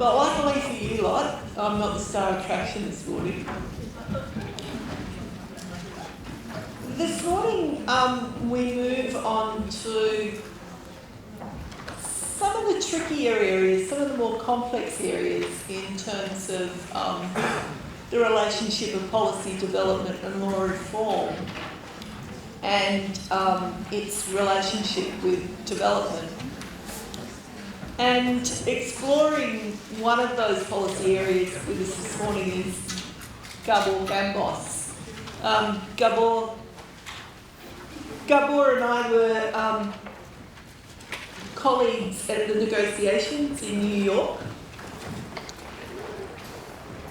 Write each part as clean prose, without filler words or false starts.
But luckily for you lot, I'm not the star attraction this morning. This morning, we move on to some of the trickier areas, some of the more complex areas in terms of the relationship of policy development and law reform and its relationship with development. And exploring one of those policy areas with us this morning is Gabor Gambos. Gabor and I were colleagues at the negotiations in New York.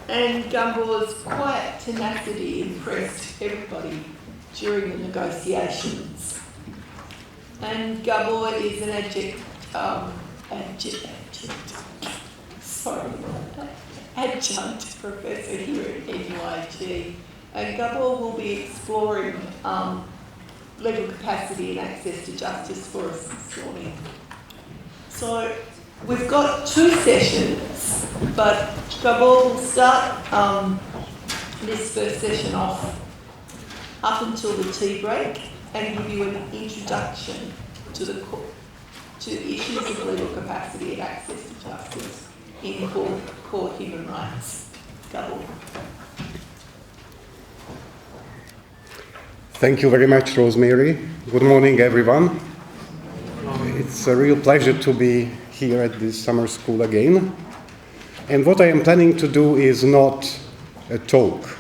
And Gabor's quiet tenacity impressed everybody during the negotiations. And Gabor is an adjunct professor here at NUIG. And Gabor will be exploring legal capacity and access to justice for us this morning. So we've got two sessions, but Gabor will start this first session off up until the tea break and give you an introduction to the issues of legal capacity and access to justice in core human rights. Gabor. Thank you very much, Rosemary. Good morning, everyone. It's a real pleasure to be here at this summer school again. And what I am planning to do is not a talk.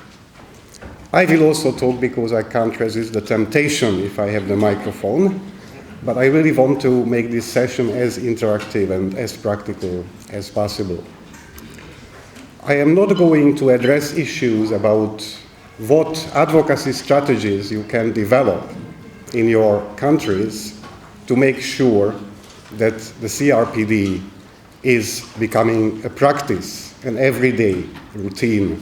I will also talk because I can't resist the temptation if I have the microphone. But I really want to make this session as interactive and as practical as possible. I am not going to address issues about what advocacy strategies you can develop in your countries to make sure that the CRPD is becoming a practice, an everyday routine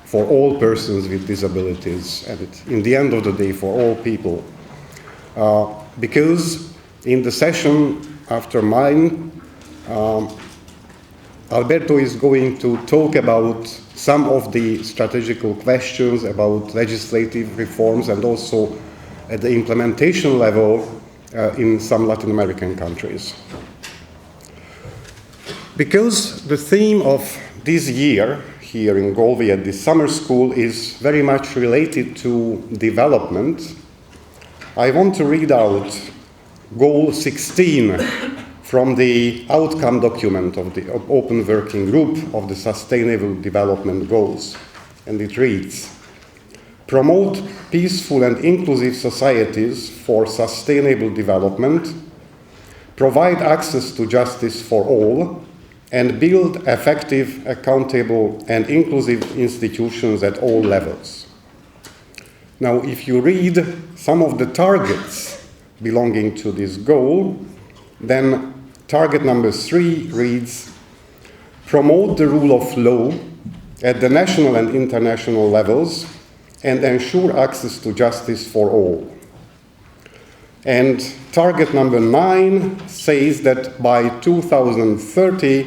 for all persons with disabilities and in the end of the day for all people. Because in the session after mine, Alberto is going to talk about some of the strategical questions about legislative reforms and also at the implementation level in some Latin American countries. Because the theme of this year here in Galway at the summer school is very much related to development, I want to read out Goal 16 from the outcome document of the Open Working Group of the Sustainable Development Goals. And it reads, promote peaceful and inclusive societies for sustainable development, provide access to justice for all, and build effective, accountable, and inclusive institutions at all levels. Now, if you read some of the targets belonging to this goal, then target number 3 reads, promote the rule of law at the national and international levels and ensure access to justice for all. And target number 9 says that by 2030,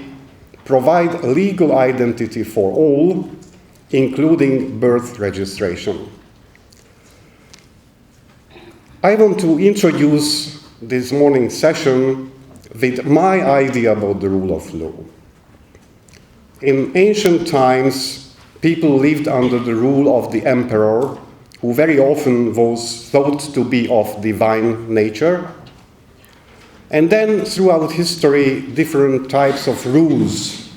provide legal identity for all, including birth registration. I want to introduce this morning's session with my idea about the rule of law. In ancient times, people lived under the rule of the emperor, who very often was thought to be of divine nature. And then throughout history, different types of rules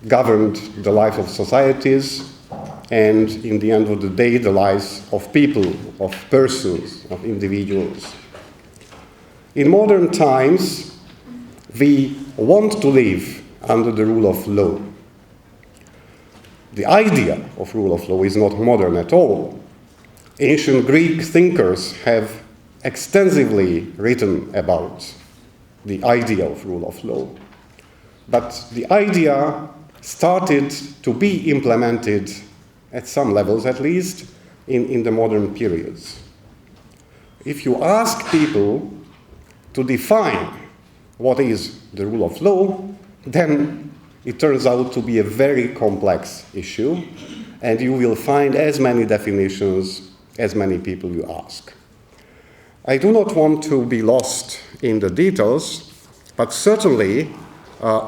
governed the life of societies and, in the end of the day, the lives of people, of persons, of individuals. In modern times, we want to live under the rule of law. The idea of rule of law is not modern at all. Ancient Greek thinkers have extensively written about the idea of rule of law. But the idea started to be implemented, at some levels at least, in the modern periods. If you ask people to define what is the rule of law, then it turns out to be a very complex issue, and you will find as many definitions as many people you ask. I do not want to be lost in the details, but certainly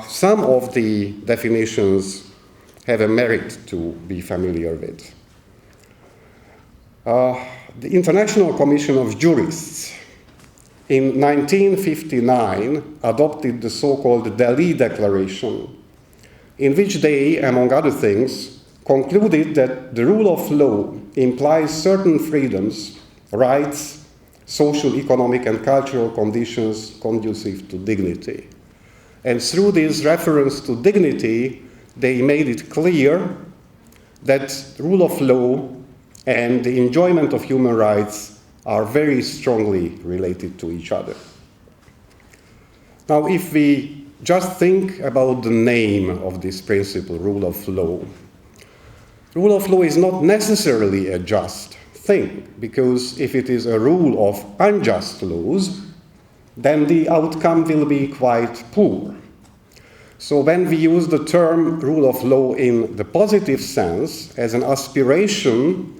some of the definitions have a merit to be familiar with. The International Commission of Jurists in 1959 adopted the so-called Delhi Declaration, in which they, among other things, concluded that the rule of law implies certain freedoms, rights, social, economic, and cultural conditions conducive to dignity. And through this reference to dignity, they made it clear that rule of law and the enjoyment of human rights are very strongly related to each other. Now, if we just think about the name of this principle, rule of law is not necessarily a just thing, because if it is a rule of unjust laws, then the outcome will be quite poor. So when we use the term rule of law in the positive sense as an aspiration,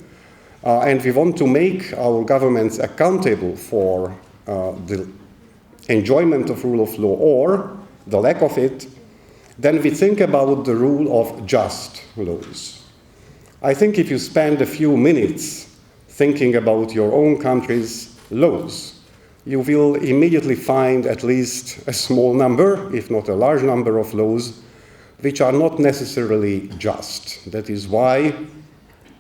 and we want to make our governments accountable for the enjoyment of rule of law or the lack of it, then we think about the rule of just laws. I think if you spend a few minutes thinking about your own country's laws, you will immediately find at least a small number, if not a large number of laws, which are not necessarily just. That is why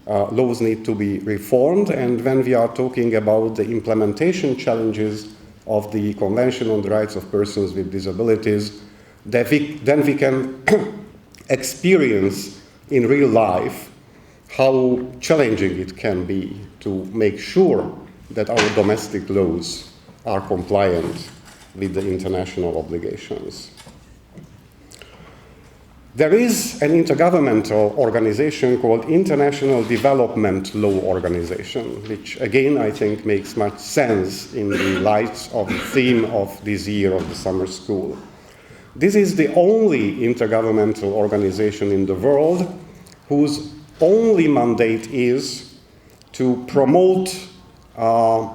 laws need to be reformed, and when we are talking about the implementation challenges of the Convention on the Rights of Persons with Disabilities, then we can experience in real life how challenging it can be to make sure that our domestic laws are compliant with the international obligations. There is an intergovernmental organization called International Development Law Organization, which again I think makes much sense in the light of the theme of this year of the summer school. This is the only intergovernmental organization in the world whose only mandate is to promote law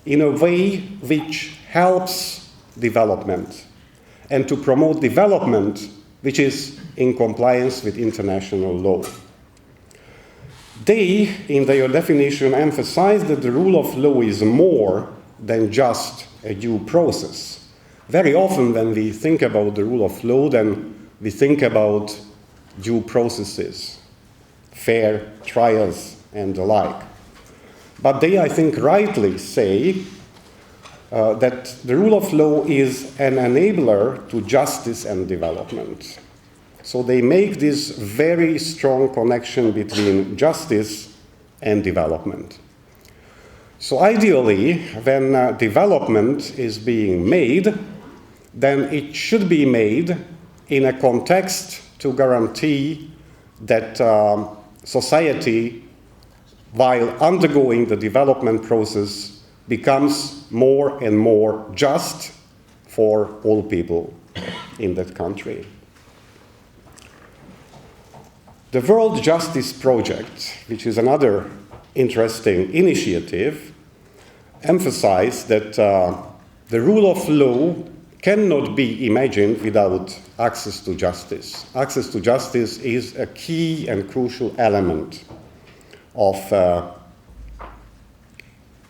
in a way which helps development, and to promote development which is in compliance with international law. They, in their definition, emphasize that the rule of law is more than just a due process. Very often when we think about the rule of law, then we think about due processes, fair trials, and the like. But they, I think, rightly say that the rule of law is an enabler to justice and development. So they make this very strong connection between justice and development. So ideally, when development is being made, then it should be made in a context to guarantee that society, while undergoing the development process, becomes more and more just for all people in that country. The World Justice Project, which is another interesting initiative, emphasized that the rule of law cannot be imagined without access to justice. Access to justice is a key and crucial element of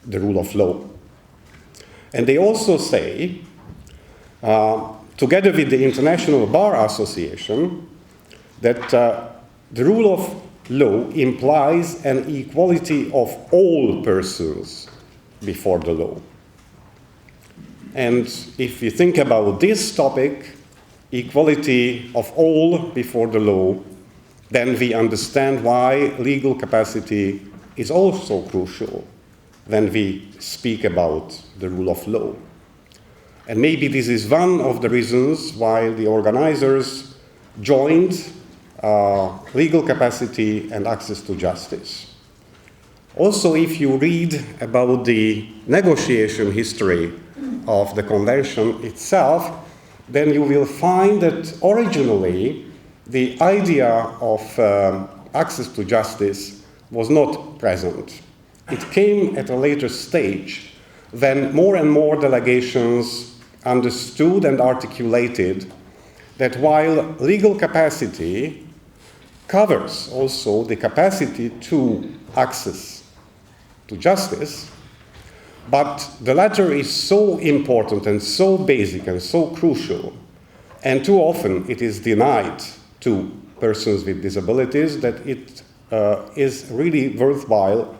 the rule of law. And they also say, together with the International Bar Association, that the rule of law implies an equality of all persons before the law. And if you think about this topic, equality of all before the law, then we understand why legal capacity is also crucial when we speak about the rule of law. And maybe this is one of the reasons why the organizers joined legal capacity and access to justice. Also, if you read about the negotiation history of the convention itself, then you will find that originally the idea of access to justice was not present. It came at a later stage when more and more delegations understood and articulated that while legal capacity covers also the capacity to access to justice, but the latter is so important and so basic and so crucial, and too often it is denied to persons with disabilities, that it is really worthwhile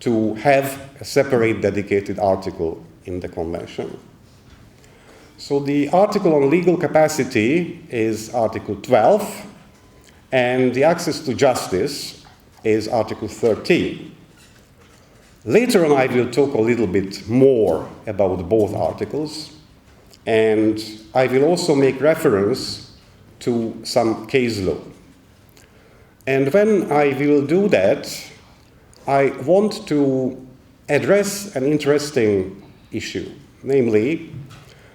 to have a separate dedicated article in the Convention. So the article on legal capacity is Article 12, and the access to justice is Article 13. Later on, I will talk a little bit more about both articles, and I will also make reference to some case law. And when I will do that, I want to address an interesting issue. Namely,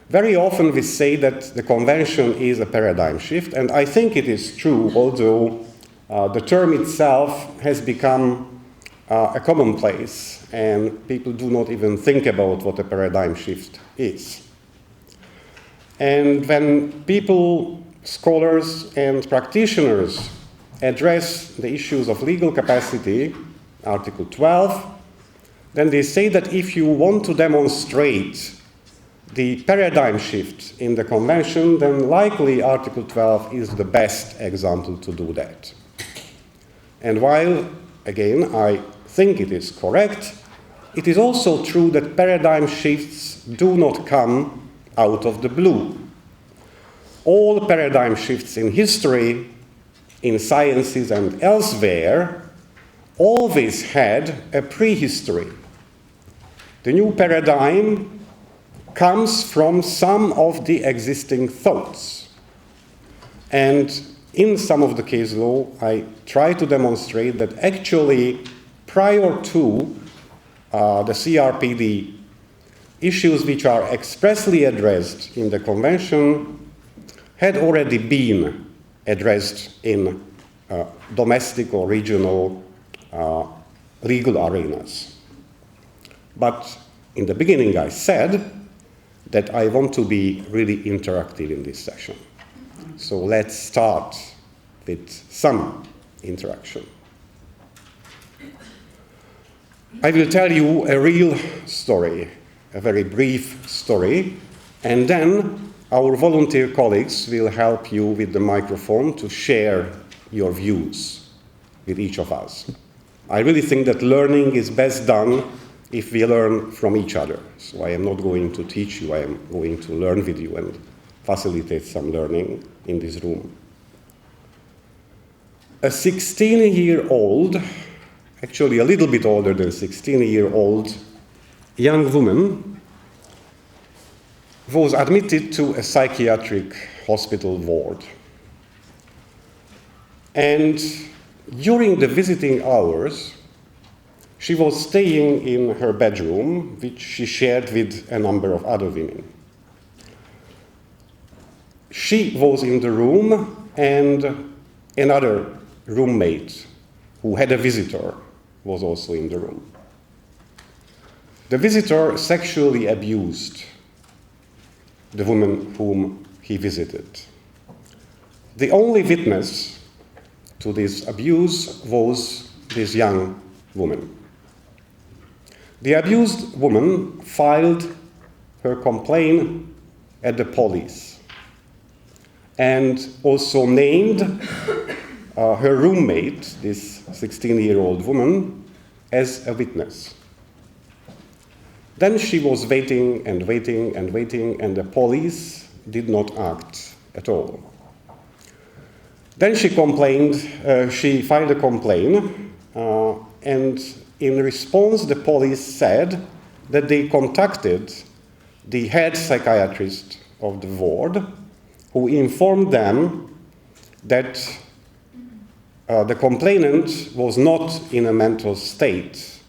very often we say that the Convention is a paradigm shift, and I think it is true, although the term itself has become a commonplace, and people do not even think about what a paradigm shift is. And when people, scholars and practitioners address the issues of legal capacity, Article 12, then they say that if you want to demonstrate the paradigm shift in the Convention, then likely Article 12 is the best example to do that. And while, again, I think it is correct, it is also true that paradigm shifts do not come out of the blue. All paradigm shifts in history, in sciences and elsewhere, always had a prehistory. The new paradigm comes from some of the existing thoughts. And in some of the case law, I try to demonstrate that actually prior to the CRPD, issues which are expressly addressed in the Convention had already been addressed in domestic or regional legal arenas. But in the beginning I said that I want to be really interactive in this session. So let's start with some interaction. I will tell you a real story, a very brief story, and then our volunteer colleagues will help you with the microphone to share your views with each of us. I really think that learning is best done if we learn from each other. So I am not going to teach you, I am going to learn with you and facilitate some learning in this room. A 16-year-old, actually a little bit older than 16-year-old young woman was admitted to a psychiatric hospital ward. And during the visiting hours, she was staying in her bedroom, which she shared with a number of other women. She was in the room, and another roommate who had a visitor was also in the room. The visitor sexually abused the woman whom he visited. The only witness to this abuse was this young woman. The abused woman filed her complaint at the police and also named her roommate, this 16-year-old woman, as a witness. Then she was waiting and waiting and waiting, and the police did not act at all. Then she filed a complaint, and in response, the police said that they contacted the head psychiatrist of the ward, who informed them that the complainant was not in a mental state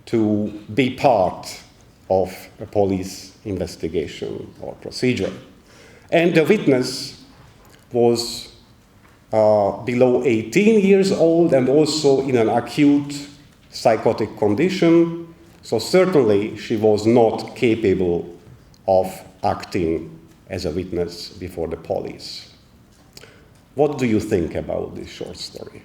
to be part of a police investigation or procedure. and the witness was below 18 years old and also in an acute psychotic condition, so certainly she was not capable of acting as a witness before the police. What do you think about this short story?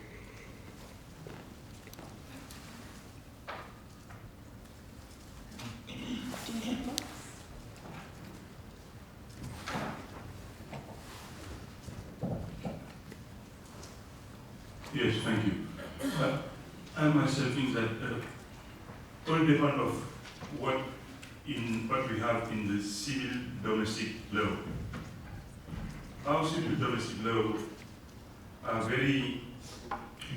Yes, thank you. I myself think that all depends of what we have in the civil domestic law. Our civil domestic law are very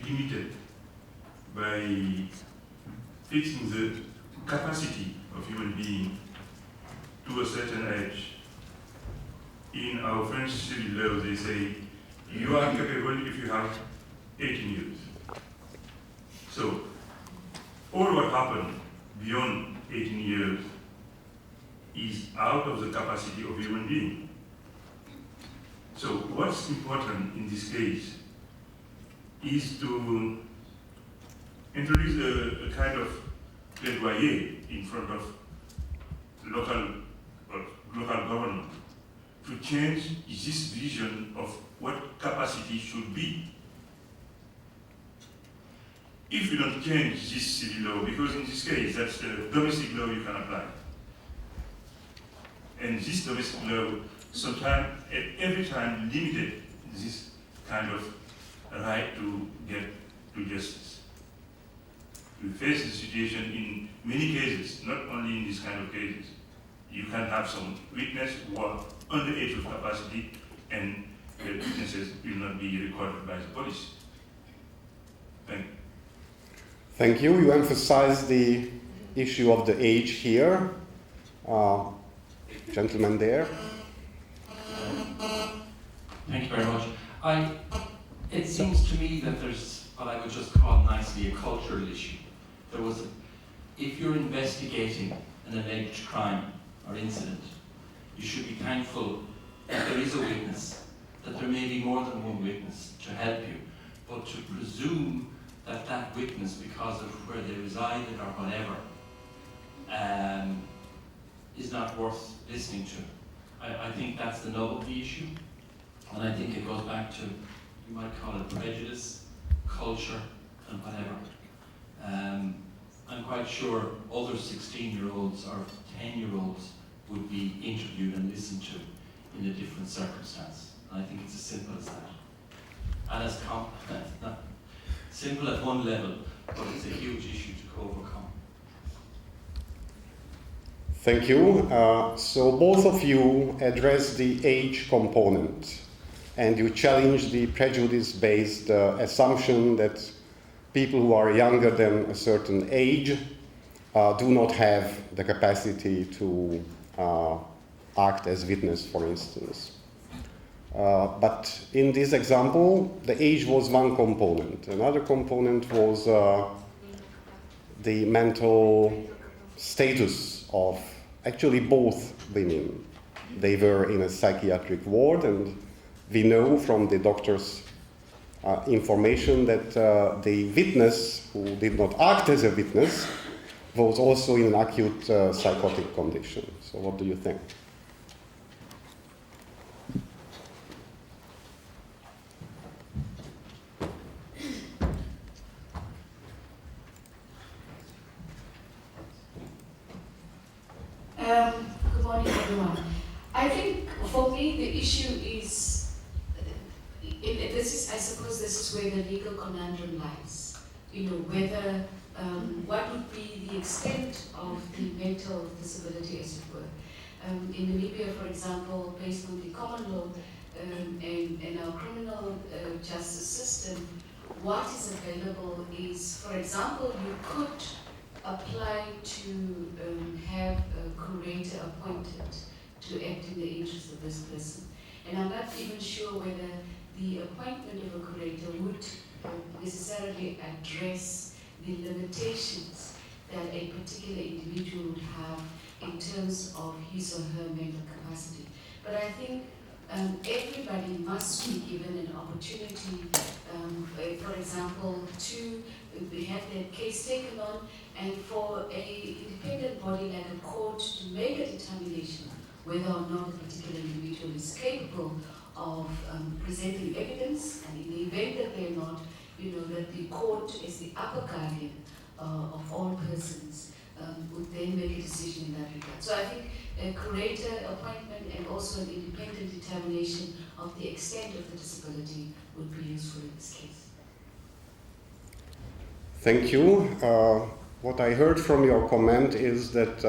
limited by fixing the capacity of human being to a certain age. In our French civil law, they say you are capable if you have 18 years. So, all what happened beyond 18 years is out of the capacity of human being. So, what's important in this case is to introduce a kind of plaidoyer in front of local government to change this vision of what capacity should be. If you don't change this civil law, because in this case, that's the domestic law you can apply. And this domestic law, sometimes, every time, limited this kind of right to get to justice. We face the situation in many cases, not only in this kind of cases. You can have some witness who are under age of capacity, and the witnesses will not be recorded by the police. Thank you. Thank you. You emphasize the issue of the age here. Gentleman there. Thank you very much. It seems to me that there's what I would just call nicely a cultural issue. If you're investigating an alleged crime or incident, you should be thankful that there is a witness, that there may be more than one witness to help you, but to presume that witness, because of where they resided or whatever, is not worth listening to. I think that's the nub of the issue, and I think it goes back to, you might call it prejudice, culture, and whatever. I'm quite sure other 16-year-olds or 10-year-olds would be interviewed and listened to in a different circumstance. And I think it's as simple as that. And as not simple at one level, but it's a huge issue to overcome. Thank you. So both of you address the age component, and you challenge the prejudice-based assumption that people who are younger than a certain age do not have the capacity to act as witness, for instance. But in this example, the age was one component. Another component was the mental status of actually both women. They were in a psychiatric ward, and we know from the doctor's information that the witness who did not act as a witness was also in an acute psychotic condition. So what do you think? Good morning, everyone. I think for me the issue is, I suppose this is where the legal conundrum lies. You know, whether, what would be the extent of the mental disability, as it were. In Namibia, for example, based on the common law and our criminal justice system, what is available is, for example, you could apply to have a curator appointed to act in the interest of this person. And I'm not even sure whether the appointment of a curator would necessarily address the limitations that a particular individual would have in terms of his or her mental capacity. But I think everybody must be given an opportunity, for example, to have their case taken on, and for an independent body like a court to make a determination whether or not a particular individual is capable of presenting evidence, and in the event that they're not, that the court is the upper guardian of all persons, would then make a decision in that regard. So I think a curator appointment and also an independent determination of the extent of the disability would be useful in this case. Thank you. What I heard from your comment is that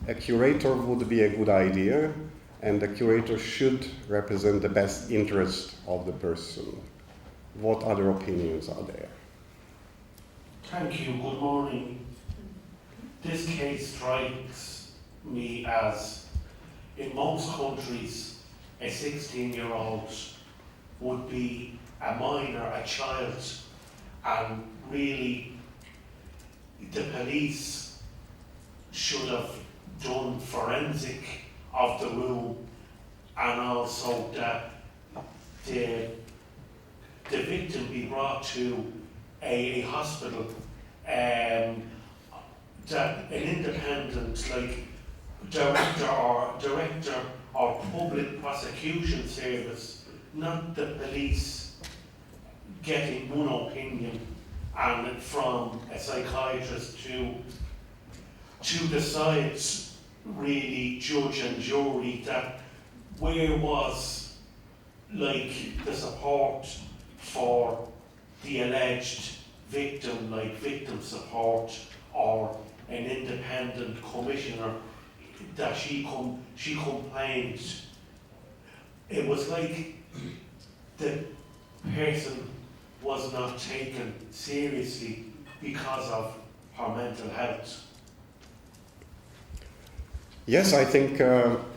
a curator would be a good idea, and the curator should represent the best interest of the person. What other opinions are there? Thank you. Good morning. This case strikes me as, in most countries, a 16-year-old would be a minor, a child, and really the police should have done forensic of the room, and also that the victim be brought to a hospital, that an independent, like, director or public prosecution service, not the police, getting one opinion and from a psychiatrist to decide, really, judge and jury, that where was, like, the support for the alleged victim, like victim support, or an independent commissioner that she complained. It was like the person was not taken seriously because of her mental health. Yes, I think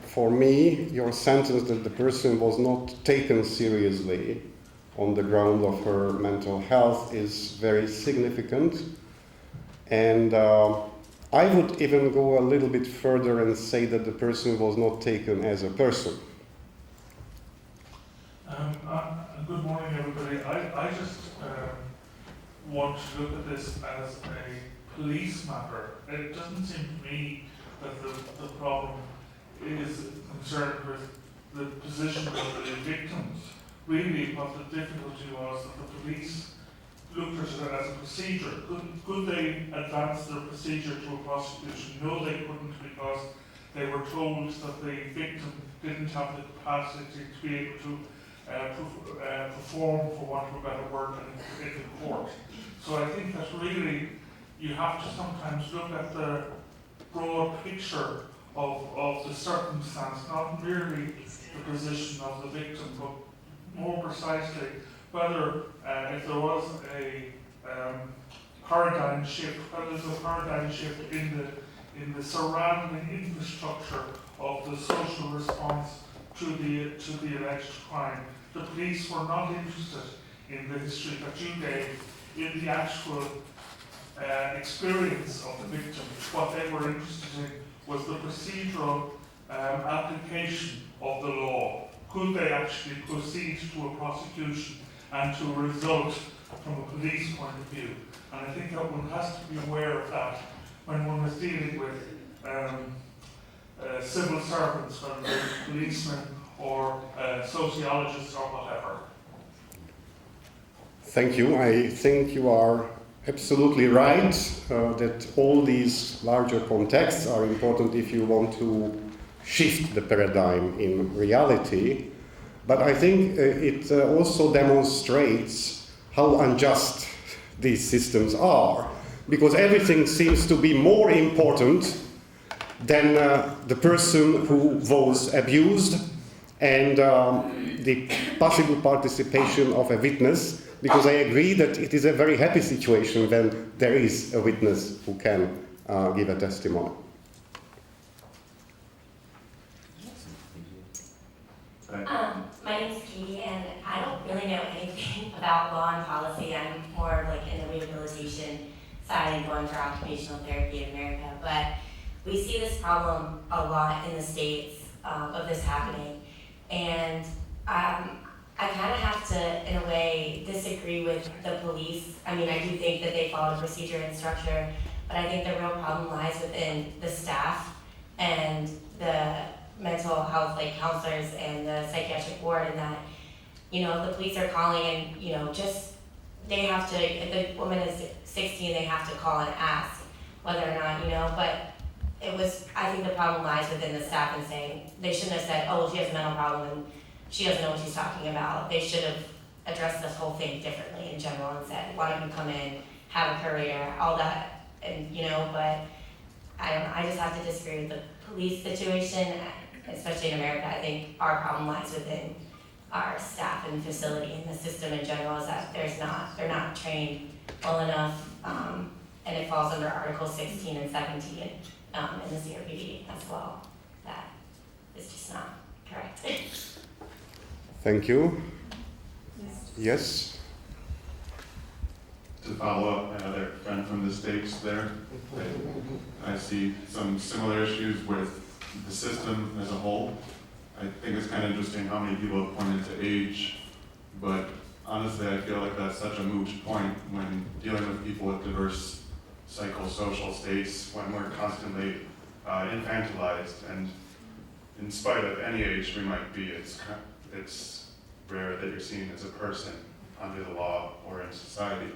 for me, your sentence that the person was not taken seriously on the ground of her mental health is very significant. And I would even go a little bit further and say that the person was not taken as a person. Good morning, everybody. I just want to look at this as a police matter. It doesn't seem to me that the problem is concerned with the position of the victims. Really, what the difficulty was that the police looked at it as a procedure. Could they advance their procedure to a prosecution? No, they couldn't, because they were told that the victim didn't have the capacity to be able to perform, for want of a better word, in the court. So I think that really you have to sometimes look at the broad picture of the circumstance, not merely the position of the victim, but more precisely whether if there was a paradigm shift, whether there's a paradigm shift in the surrounding infrastructure of the social response to the alleged crime. The police were not interested in the history that you gave, in the actual experience of the victim. What they were interested in was the procedural application of the law. Could they actually proceed to a prosecution and to a result from a police point of view? And I think that one has to be aware of that when one is dealing with civil servants, whether they're policemen or sociologists or whatever. Thank you. I think you are absolutely right that all these larger contexts are important if you want to shift the paradigm in reality. But I think it also demonstrates how unjust these systems are, because everything seems to be more important than the person who was abused and the possible participation of a witness, because I agree that it is a very happy situation when there is a witness who can give a testimony. My name is Katie, and I don't really know anything about law and policy. I'm more like in the rehabilitation side and going for occupational therapy in America. But we see this problem a lot in the States of this happening. And I kind of have to, in a way, disagree with the police. I mean, I do think that they follow procedure and structure, but I think the real problem lies within the staff and the mental health, like counselors and the psychiatric ward, and that, you know, the police are calling and, you know, just, they have to, if the woman is 16, they have to call and ask whether or not, you know, but it was, I think the problem lies within the staff and saying, they shouldn't have said, oh, she has a mental problem and she doesn't know what she's talking about. They should have addressed this whole thing differently in general and said, why don't you come in, have a career, all that, and, you know, but I don't know, I just have to disagree with the police situation, especially in America. I think our problem lies within our staff and facility and the system in general is that they're not trained well enough, and it falls under Article 16 and 17 in the CRPD as well. That is just not correct. Thank you. Yes? To follow up, another friend from the States there, I see some similar issues with the system as a whole. I think it's kind of interesting how many people have pointed to age, but honestly, I feel like that's such a moot point when dealing with people with diverse psychosocial states, when we're constantly infantilized, and in spite of any age we might be, it's rare that you're seen as a person under the law or in society.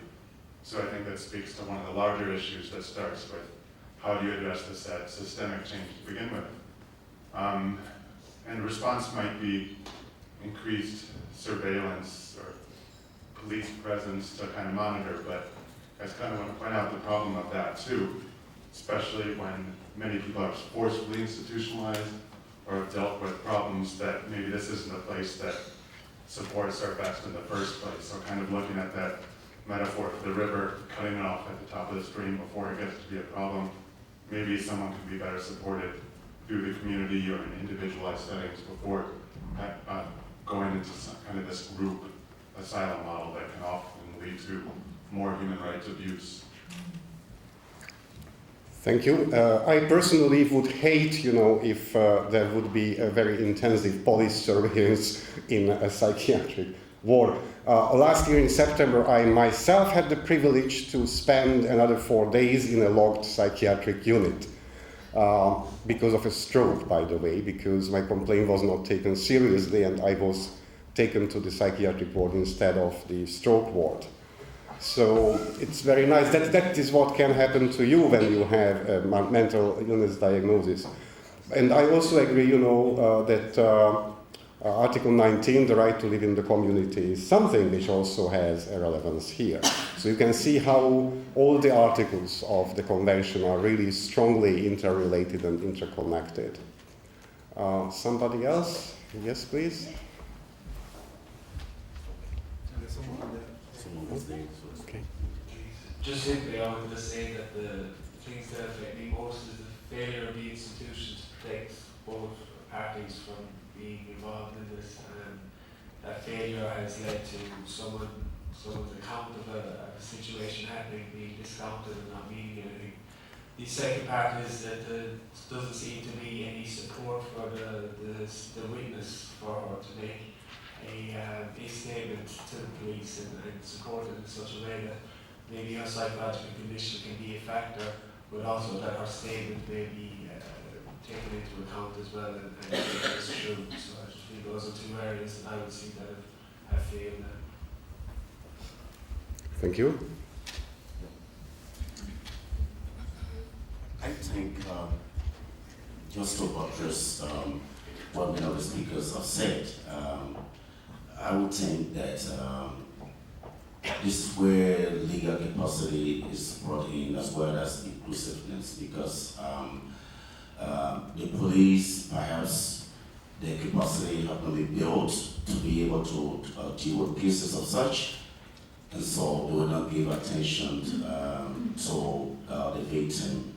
So I think that speaks to one of the larger issues that starts with how do you address this at systemic change to begin with. And response might be increased surveillance or police presence to kind of monitor, but I just kind of want to point out the problem of that too, especially when many people are forcefully institutionalized or have dealt with problems that maybe this isn't a place that supports are best in the first place. So kind of looking at that metaphor of the river cutting off at the top of the stream before it gets to be a problem. Maybe someone could be better supported through the community or in individualized settings before going into some kind of this group asylum model that can often lead to more human rights abuse. Thank you. I personally would hate, if there would be a very intensive police surveillance in a psychiatric ward. Last year in September, I myself had the privilege to spend another 4 days in a locked psychiatric unit because of a stroke, by the way, because my complaint was not taken seriously and I was taken to the psychiatric ward instead of the stroke ward. So it's very nice. That is what can happen to you when you have a mental illness diagnosis. And I also agree, that Article 19, the right to live in the community, is something which also has a relevance here. So you can see how all the articles of the convention are really strongly interrelated and interconnected. Somebody else? Yes, please. Okay. Just simply, I would just say that the things that affect me most is the failure of the institution to protect both parties from being involved in this, and that failure has led to someone's account of a situation happening being discounted and not meaning anything. The second part is that there doesn't seem to be any support for the witness for her to make a statement to the police and support it in such a way that maybe her psychological condition can be a factor, but also that her statement may be taken into account as well and it's true. So I just think those are two areas that I would see that have failed. Thank you. I think just to buttress what many of the speakers have said, I would think that this is where legal capacity is brought in as well as inclusiveness, because the police, perhaps their capacity have not been built to be able to deal with cases of such, and so they will not give attention to the victim.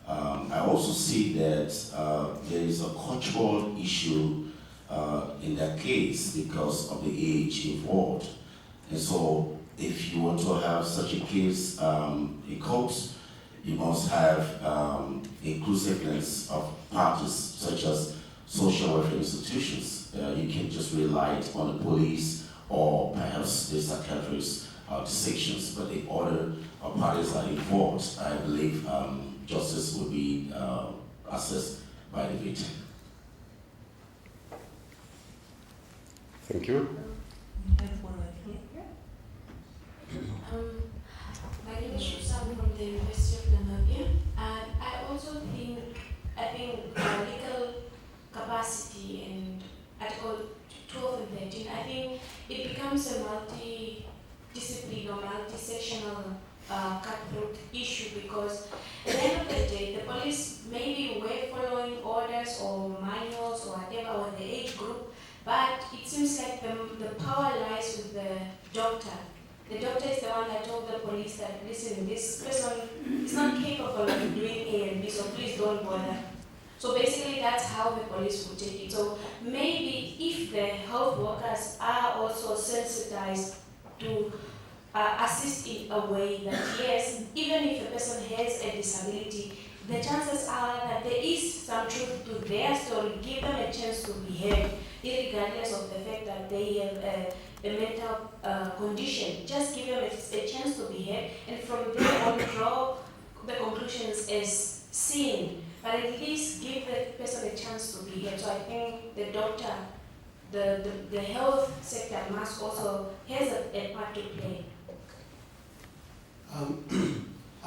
I also see that there is a cultural issue in that case because of the age involved. And so if you want to have such a case in court, you must have inclusiveness of parties such as social welfare institutions. you can just rely on the police or perhaps the psychiatrists the sections, but the other parties are involved, I believe justice will be assessed by the victim. Thank you. We have one over here. My name is Shubsam from the University of Namibia, and I think legal capacity in Article 12 and 13, I think it becomes a multi-discipline or multi-sectional cutthroat issue, because at the end of the day, the police maybe were following orders or manuals or whatever, or the age group, but it seems like the power lies with the doctor. The doctor is the one that told the police that, listen, this person is not capable of doing A and B, so please don't bother. So basically that's how the police would take it. So maybe if the health workers are also sensitized to assist in a way that, yes, even if a person has a disability, the chances are that there is some truth to their story. Give them a chance to be heard, regardless of the fact that they have a mental condition. Just give them a chance to be heard, and from there on draw the conclusions as seen. But at least give the person a chance to be heard. So I think the doctor, the health sector must also has a part to play.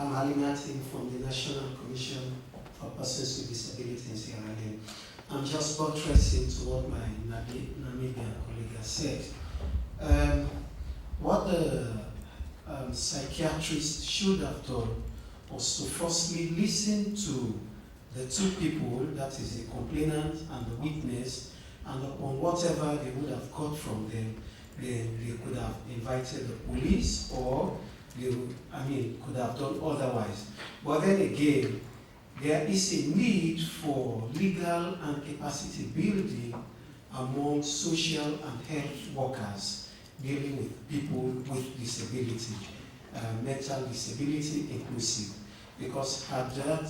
I'm Ali Martin from the National Commission for Persons with Disabilities in Sierra Leone. I'm just buttressing to what my Namibian colleague has said. What the psychiatrist should have done was to firstly listen to the two people, that is the complainant and the witness, and upon whatever they would have got from them, then they could have invited the police, or they could have done otherwise. But then again, there is a need for legal and capacity building among social and health workers dealing with people with disability, mental disability inclusive. Because at that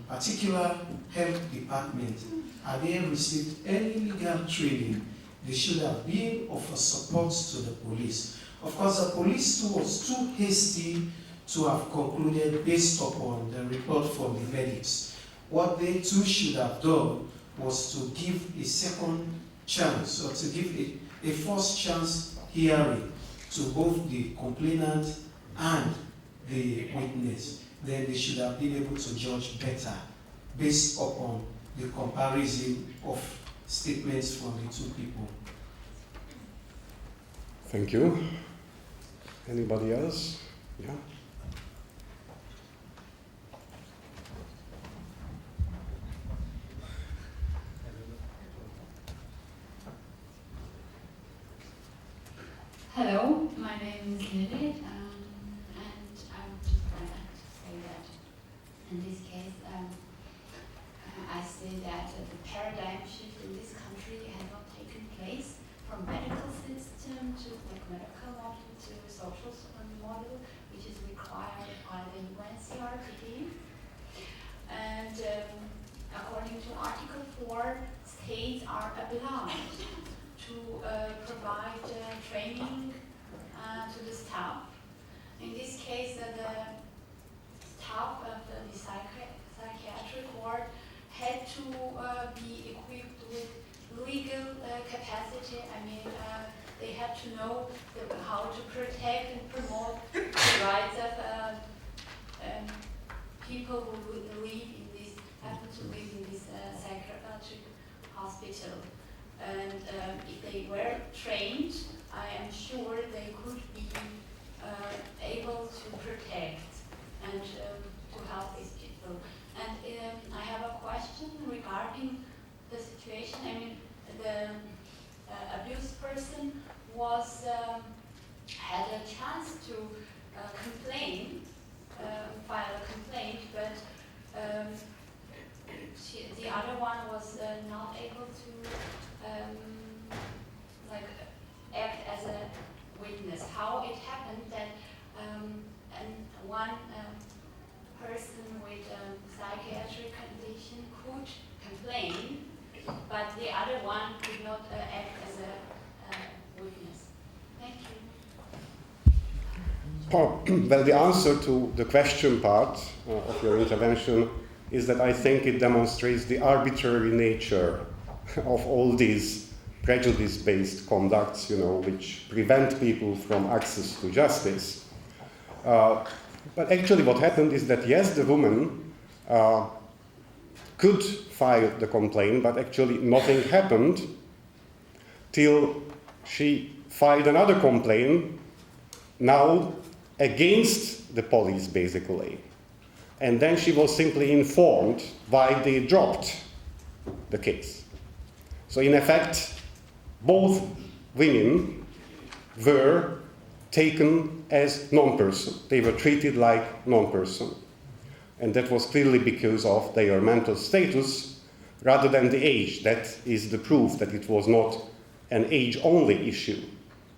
particular health department, had they received any legal training, they should have been of a support to the police. Of course, the police too was too hasty to have concluded based upon the report from the medics. What they too should have done was to give a second chance, or to give a first chance hearing to both the complainant and the witness. Then they should have been able to judge better based upon the comparison of statements from the two people. Thank you. Anybody else? Yeah. Hello, my name is Lily, and I would just like to say that in this case, I say that the paradigm shift in this country has not taken place from medical system to medical model to social model, which is required by the UNCRPD. And according to Article 4, states are obliged to provide training to the staff. In this case, the staff of the psychiatric ward had to be equipped with legal capacity. They had to know how to protect and promote the rights of people who would happen to live in this psychiatric hospital. And if they were trained, I am sure they could be able to protect and to help these people. And I have a question regarding the situation. The abused person had a chance to complain, file a complaint, but the other one was not able to act as a witness. How it happened that one person with a psychiatric condition could complain, but the other one could not Well, the answer to the question part of your intervention is that I think it demonstrates the arbitrary nature of all these prejudice-based conducts, which prevent people from access to justice. But actually what happened is that, yes, the woman could file the complaint, but actually nothing happened till she filed another complaint, now against the police, basically. And then she was simply informed why they dropped the case. So in effect, both women were taken as non-person. They were treated like non-person. And that was clearly because of their mental status rather than the age. That is the proof that it was not an age-only issue.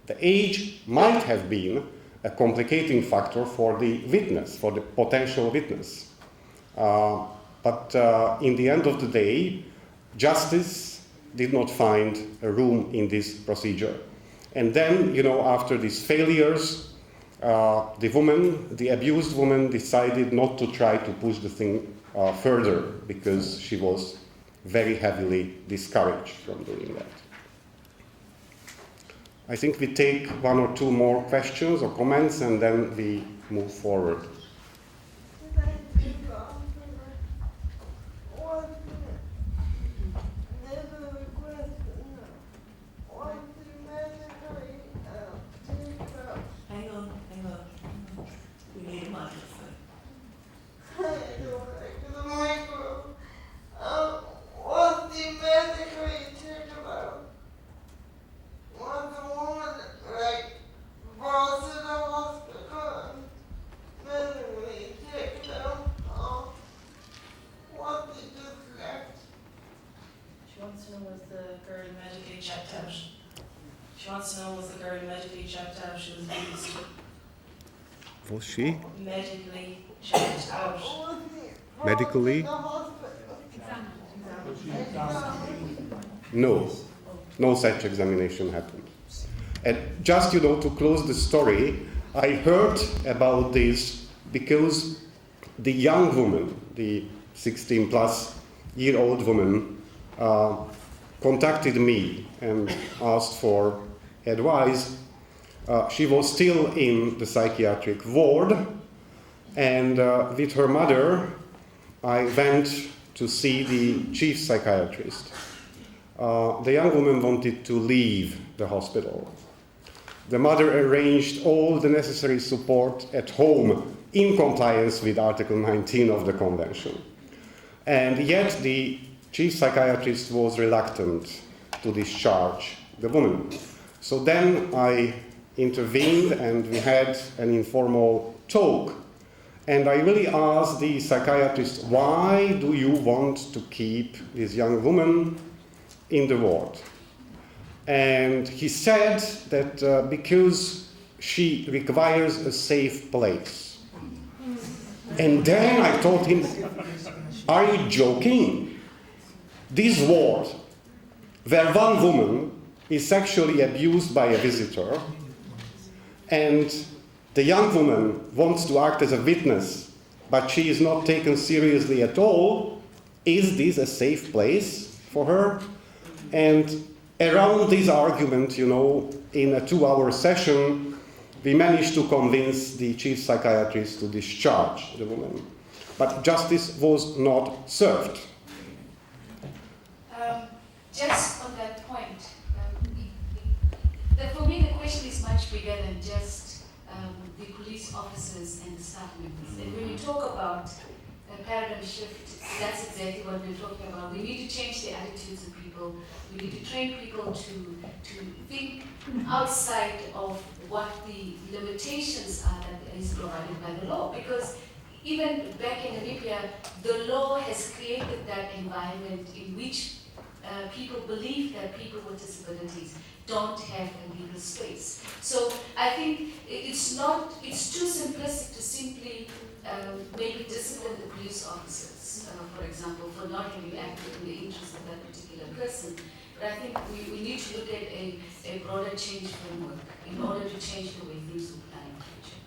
The age might have been a complicating factor for the witness, for the potential witness. But in the end of the day, justice did not find a room in this procedure. And then, after these failures, the abused woman decided not to try to push the thing further because she was very heavily discouraged from doing that. I think we take one or two more questions or comments and then we move forward. Hang on. We need a microphone. What's the medically talk about? When the woman, brought to the hospital and medically checked out, what they just left? She wants to know was the girl medically checked out. She wants to know was the girl medically checked out. She was abused. Was she? Medically checked out. Medically? No. No such examination happened. And just, to close the story, I heard about this because the young woman, the 16-plus-year-old woman, contacted me and asked for advice. She was still in the psychiatric ward, and with her mother, I went to see the chief psychiatrist. The young woman wanted to leave the hospital. The mother arranged all the necessary support at home in compliance with Article 19 of the Convention. And yet the chief psychiatrist was reluctant to discharge the woman. So then I intervened and we had an informal talk. And I really asked the psychiatrist, why do you want to keep this young woman in the ward? And he said that because she requires a safe place. And then I told him, are you joking? This ward, where one woman is sexually abused by a visitor, and the young woman wants to act as a witness, but she is not taken seriously at all, is this a safe place for her? And around this argument, in a 2-hour session, we managed to convince the chief psychiatrist to discharge the woman. But justice was not served. Just on that point, for me the question is much bigger than just the police officers and the staff members. And when you talk about a paradigm shift, that's exactly what we're talking about. We need to change the attitudes of people. We need to train people to think outside of what the limitations are that is provided by the law. Because even back in Namibia, the law has created that environment in which people believe that people with disabilities don't have a legal space. So I think it's too simplistic to simply maybe discipline the police officers, for example, for not having acted in the interest of that particular person. But I think we need to look at a broader change framework in order to change the way things will plan in the future.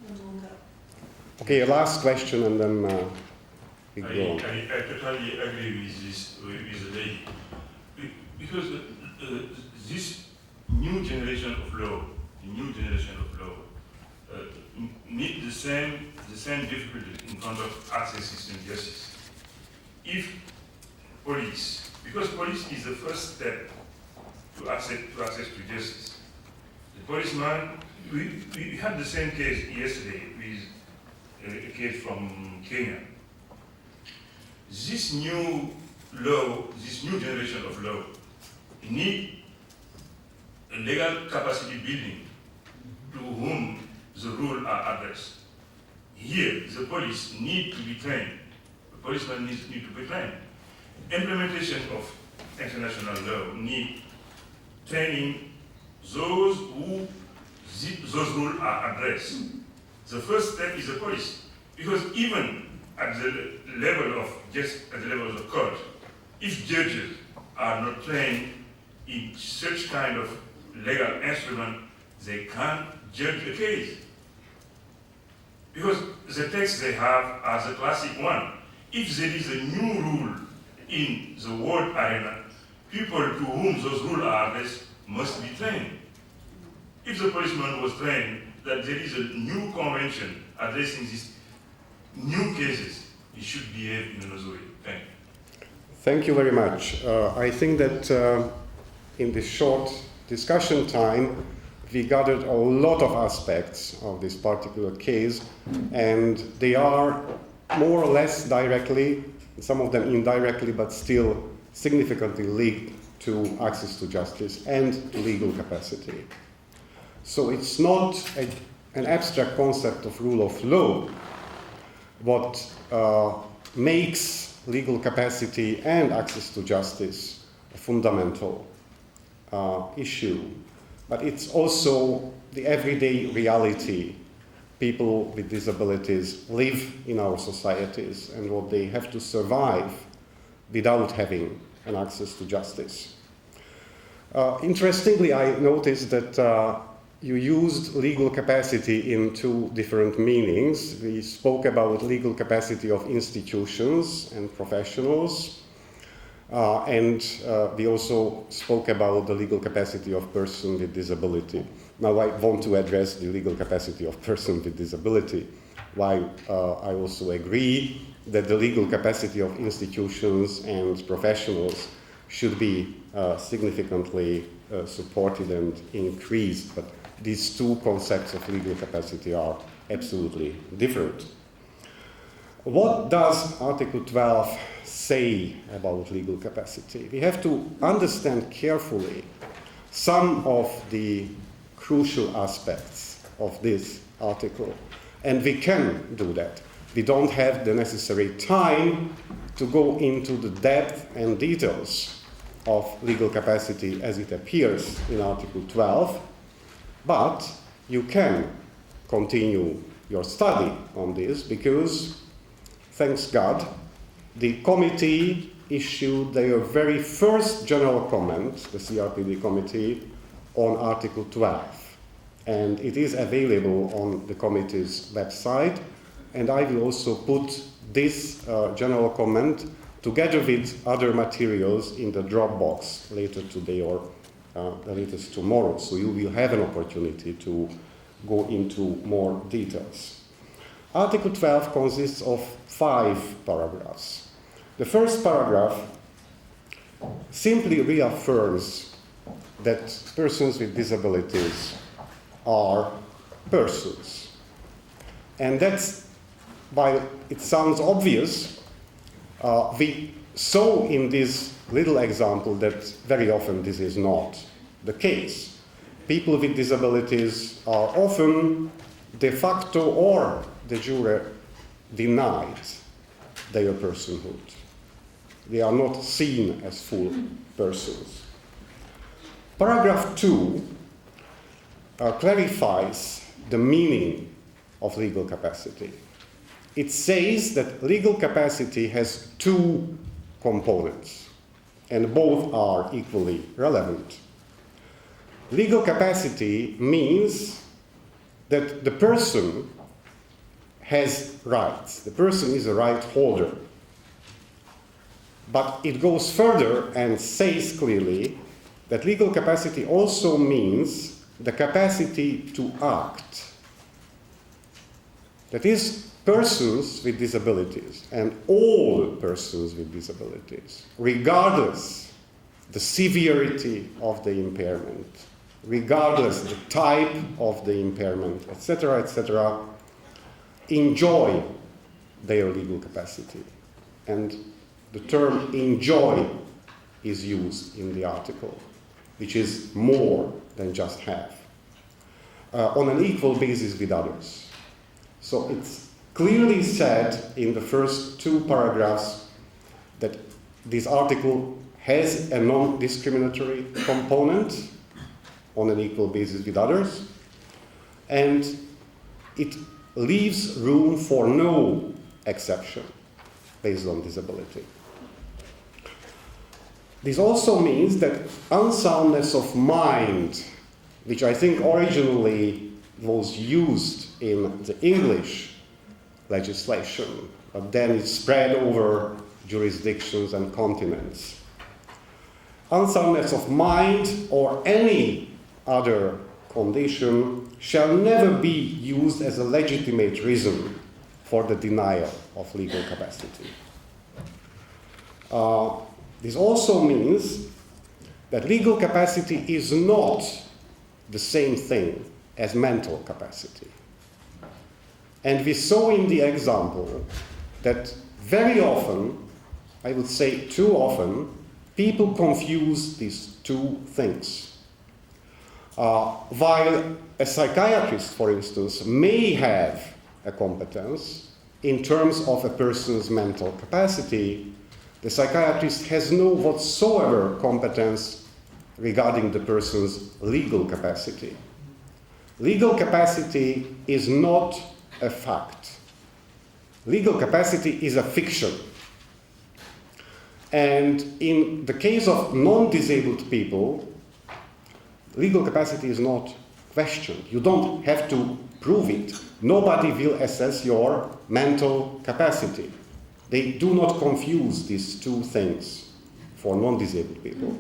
And we'll go. Okay, last question and then we I go on. totally agree with the lady. Because this new generation of law, need the same difficulty in front of access to justice. If police, because police is the first step to access to justice. The policeman, we had the same case yesterday with a case from Kenya. This new law, this new generation of law, need a legal capacity building to whom the rules are addressed. Here, the police need to be trained. The policeman need to be trained. Implementation of international law need training those who those rules are addressed. The first step is the police, because even at the level of the court, if judges are not trained in such kind of legal instrument, they can't judge a case. Because the text they have are the classic one. If there is a new rule in the world arena, people to whom those rules are addressed must be trained. If the policeman was trained that there is a new convention addressing these new cases, he should behave in another way. Thank you. Thank you very much. I think that in this short discussion time, we gathered a lot of aspects of this particular case, and they are more or less directly, some of them indirectly, but still significantly linked to access to justice and to legal capacity. So it's not an abstract concept of rule of law. What makes legal capacity and access to justice a fundamental issue, but it's also the everyday reality people with disabilities live in our societies and what they have to survive without having an access to justice. Interestingly, I noticed that you used legal capacity in two different meanings. We spoke about legal capacity of institutions and professionals, and we also spoke about the legal capacity of person with disability. Now I want to address the legal capacity of person with disability, while I also agree that the legal capacity of institutions and professionals should be significantly supported and increased, but these two concepts of legal capacity are absolutely different. What does Article 12 say about legal capacity? We have to understand carefully some of the crucial aspects of this article, and we can do that. We don't have the necessary time to go into the depth and details of legal capacity as it appears in Article 12, but you can continue your study on this because, thanks God, the committee issued their very first general comment, the CRPD committee, on Article 12. And it is available on the committee's website. And I will also put this general comment together with other materials in the Dropbox later today or the latest tomorrow. So you will have an opportunity to go into more details. Article 12 consists of 5 paragraphs. The first paragraph simply reaffirms that persons with disabilities are persons. And that's, while it sounds obvious, we saw in this little example that very often this is not the case. People with disabilities are often de facto or de jure denied their personhood. They are not seen as full persons. Paragraph 2 clarifies the meaning of legal capacity. It says that legal capacity has 2 components, and both are equally relevant. Legal capacity means that the person has rights. The person is a right holder. But it goes further and says clearly that legal capacity also means the capacity to act. That is, persons with disabilities, and all persons with disabilities, regardless the severity of the impairment, regardless the type of the impairment, etc., enjoy their legal capacity. And the term enjoy is used in the article, which is more than just have, on an equal basis with others. So it's clearly said in the first two paragraphs that this article has a non-discriminatory component on an equal basis with others, and it leaves room for no exception based on disability. This also means that unsoundness of mind, which I think originally was used in the English legislation, but then it spread over jurisdictions and continents. Unsoundness of mind or any other condition shall never be used as a legitimate reason for the denial of legal capacity. This also means that legal capacity is not the same thing as mental capacity. And we saw in the example that very often, I would say too often, people confuse these two things. While a psychiatrist, for instance, may have a competence in terms of a person's mental capacity, the psychiatrist has no whatsoever competence regarding the person's legal capacity. Legal capacity is not a fact. Legal capacity is a fiction. And in the case of non-disabled people, legal capacity is not questioned. You don't have to prove it. Nobody will assess your mental capacity. They do not confuse these two things for non-disabled people.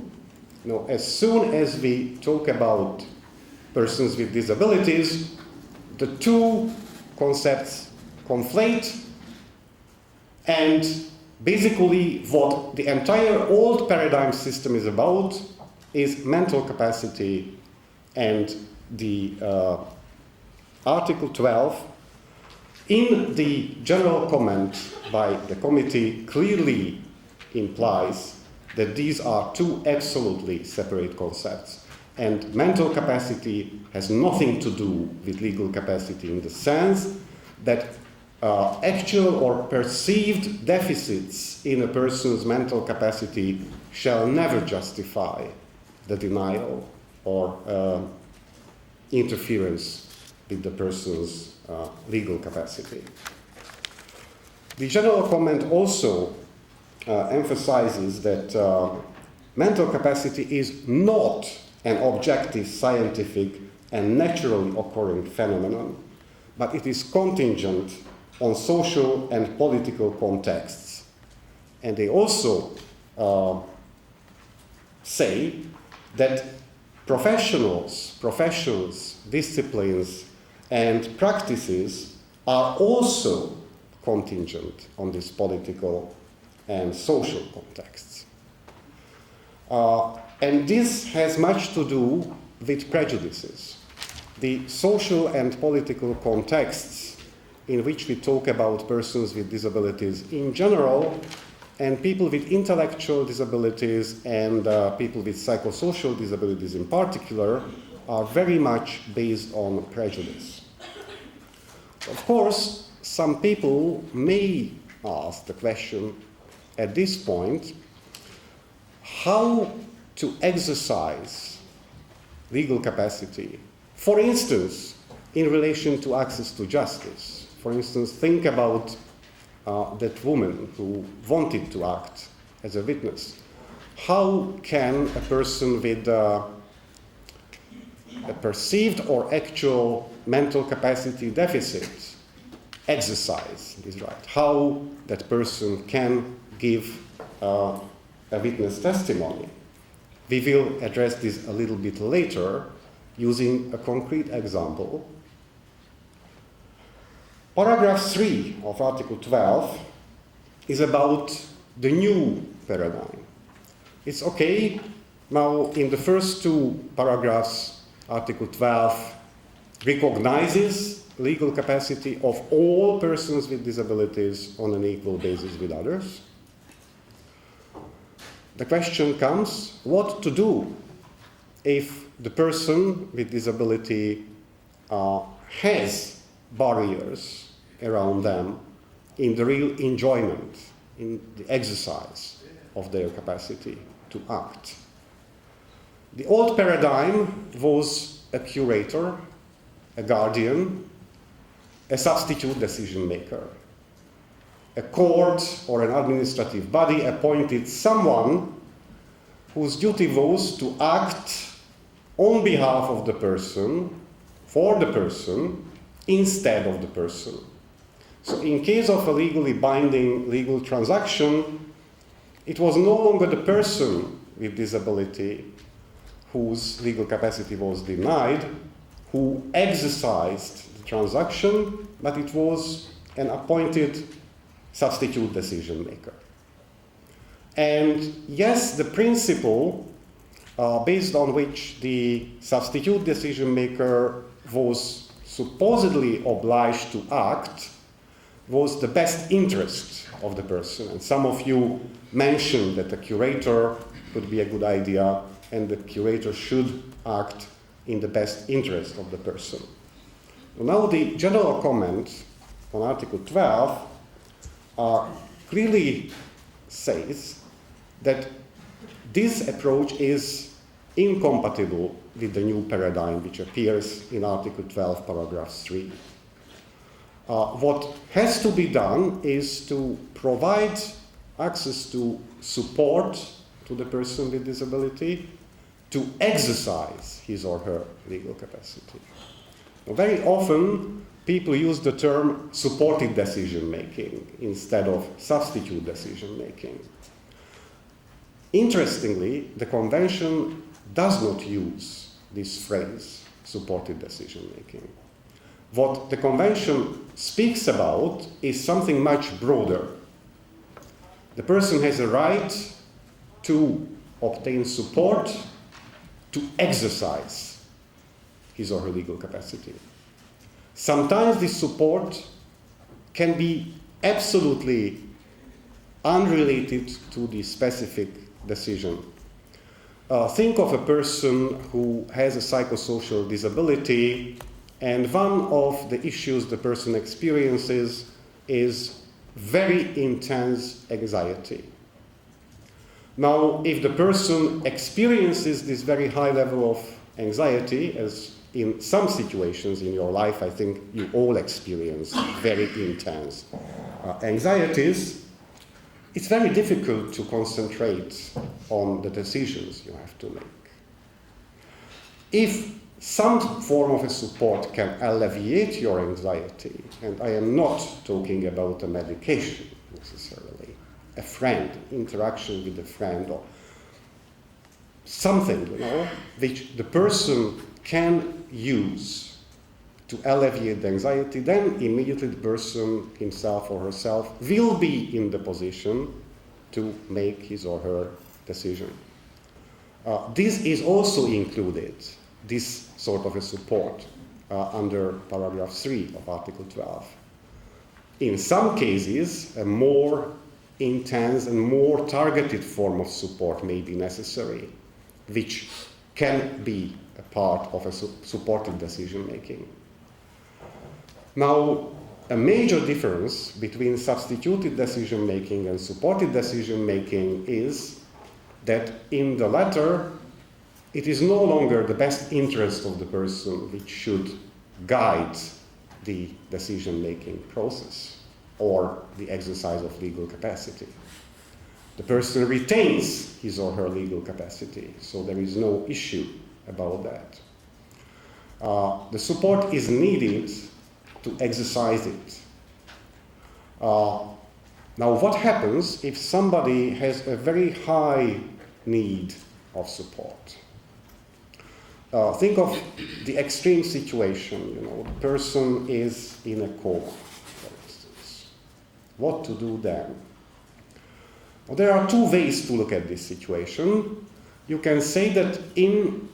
No, as soon as we talk about persons with disabilities, the two concepts conflate, and basically what the entire old paradigm system is about is mental capacity, and the Article 12 in the general comment by the committee clearly implies that these are two absolutely separate concepts. And mental capacity has nothing to do with legal capacity in the sense that actual or perceived deficits in a person's mental capacity shall never justify the denial or interference with the person's legal capacity. The general comment also emphasizes that mental capacity is not an objective, scientific, and naturally occurring phenomenon, but it is contingent on social and political contexts. And they also say that professions, disciplines, and practices are also contingent on these political and social contexts. And this has much to do with prejudices. The social and political contexts in which we talk about persons with disabilities in general, and people with intellectual disabilities and people with psychosocial disabilities in particular, are very much based on prejudice. Of course, some people may ask the question at this point, how to exercise legal capacity, for instance, in relation to access to justice. For instance, think about that woman who wanted to act as a witness. How can a person with a perceived or actual mental capacity deficit exercise this right, how that person can give a witness testimony. We will address this a little bit later using a concrete example. Paragraph 3 of Article 12 is about the new paradigm. It's okay, now in the first two paragraphs, Article 12 recognizes legal capacity of all persons with disabilities on an equal basis with others. The question comes, what to do if the person with disability has barriers around them in the real enjoyment, in the exercise of their capacity to act. The old paradigm was a curator, a guardian, a substitute decision maker. A court or an administrative body appointed someone whose duty was to act on behalf of the person, for the person, instead of the person. So in case of a legally binding legal transaction, it was no longer the person with disability whose legal capacity was denied who exercised the transaction, but it was an appointed substitute decision maker. And yes, the principle based on which the substitute decision maker was supposedly obliged to act was the best interest of the person. And some of you mentioned that a curator would be a good idea and the curator should act in the best interest of the person. Now the general comment on Article 12 clearly says that this approach is incompatible with the new paradigm which appears in Article 12, paragraph 3. What has to be done is to provide access to support to the person with disability to exercise his or her legal capacity. Now, very often, people use the term supported decision making instead of substitute decision making. Interestingly, the Convention does not use this phrase, supported decision making. What the Convention speaks about is something much broader. The person has a right to obtain support to exercise his or her legal capacity. Sometimes this support can be absolutely unrelated to the specific decision. Think of a person who has a psychosocial disability, and one of the issues the person experiences is very intense anxiety. Now, if the person experiences this very high level of anxiety, as in some situations in your life, I think you all experience very intense anxieties, it's very difficult to concentrate on the decisions you have to make. If some form of a support can alleviate your anxiety, and I am not talking about a medication necessarily, a friend, interaction with a friend, or something, which the person can use to alleviate the anxiety, then immediately the person himself or herself will be in the position to make his or her decision. This is also included, this sort of a support, under paragraph 3 of Article 12. In some cases, a more intense and more targeted form of support may be necessary, which can be a part of a supported decision making. Now, a major difference between substituted decision making and supported decision making is that in the latter, it is no longer the best interest of the person which should guide the decision making process or the exercise of legal capacity. The person retains his or her legal capacity, so there is no issue about that. The support is needed to exercise it. Now, what happens if somebody has a very high need of support? Think of the extreme situation, the person is in a coma, for instance. What to do then? Well, there are two ways to look at this situation. You can say that in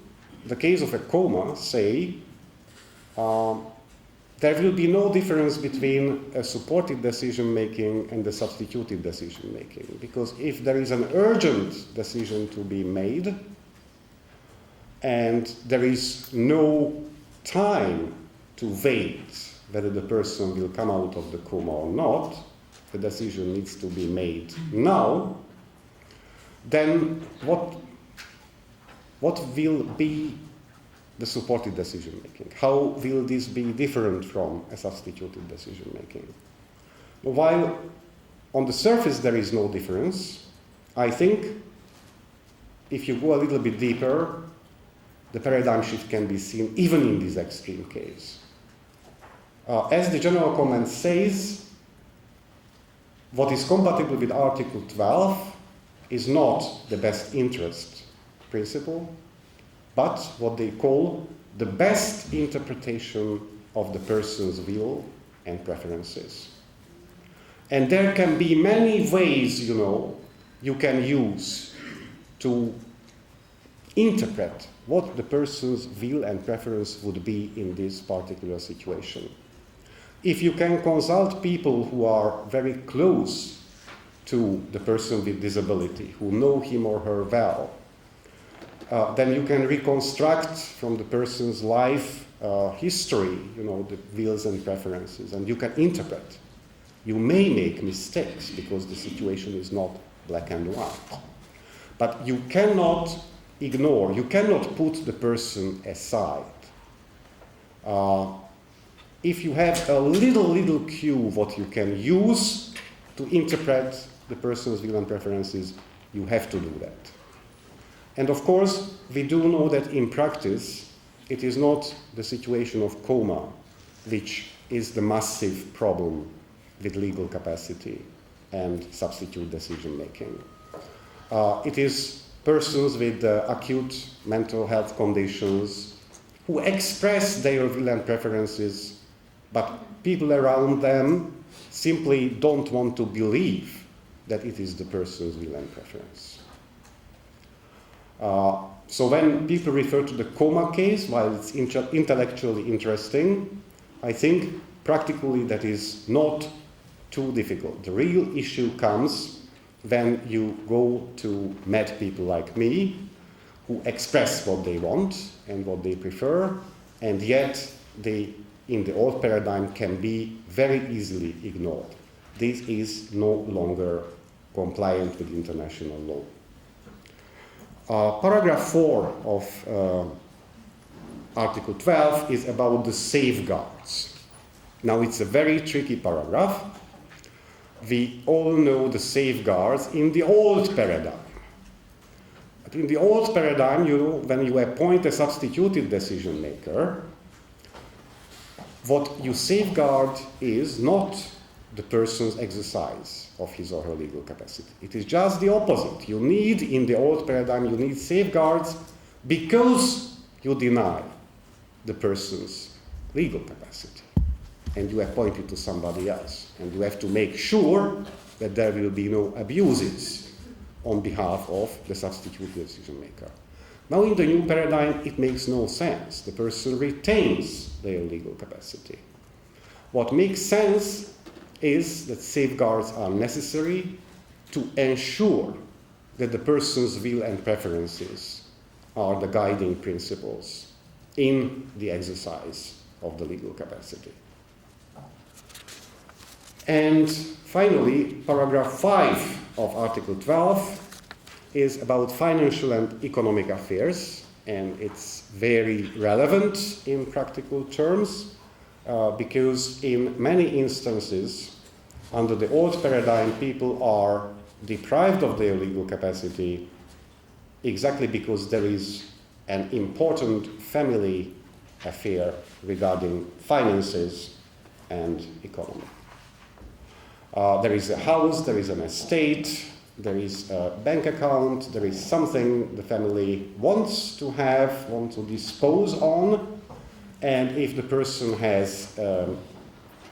the case of a coma, say, there will be no difference between a supported decision-making and the substituted decision-making. Because if there is an urgent decision to be made, and there is no time to wait whether the person will come out of the coma or not, the decision needs to be made now, then what will be the supported decision-making? How will this be different from a substituted decision-making? While on the surface there is no difference, I think if you go a little bit deeper, the paradigm shift can be seen even in this extreme case. As the general comment says, what is compatible with Article 12 is not the best interest principle, but what they call the best interpretation of the person's will and preferences. And there can be many ways, you can use to interpret what the person's will and preference would be in this particular situation. If you can consult people who are very close to the person with disability, who know him or her well, then you can reconstruct from the person's life history, the wills and preferences, and you can interpret. You may make mistakes because the situation is not black and white. But you cannot ignore, you cannot put the person aside. If you have a little cue what you can use to interpret the person's will and preferences, you have to do that. And of course, we do know that in practice, it is not the situation of coma which is the massive problem with legal capacity and substitute decision making. It is persons with acute mental health conditions who express their will and preferences, but people around them simply don't want to believe that it is the person's will and preference. So when people refer to the coma case, while it's intellectually interesting, I think practically that is not too difficult. The real issue comes when you go to mad people like me, who express what they want and what they prefer, and yet they, in the old paradigm, can be very easily ignored. This is no longer compliant with international law. Paragraph 4 of Article 12 is about the safeguards. Now, it's a very tricky paragraph. We all know the safeguards in the old paradigm. But in the old paradigm, when you appoint a substituted decision maker, what you safeguard is not the person's exercise of his or her legal capacity. It is just the opposite. You need, in the old paradigm, you need safeguards because you deny the person's legal capacity. And you appoint it to somebody else. And you have to make sure that there will be no abuses on behalf of the substitute decision maker. Now in the new paradigm, it makes no sense. The person retains their legal capacity. What makes sense is that safeguards are necessary to ensure that the person's will and preferences are the guiding principles in the exercise of the legal capacity. And finally, paragraph 5 of Article 12 is about financial and economic affairs, and it's very relevant in practical terms because in many instances, under the old paradigm, people are deprived of their legal capacity exactly because there is an important family affair regarding finances and economy. There is a house, there is an estate, there is a bank account, there is something the family wants to have, want to dispose on, and if the person has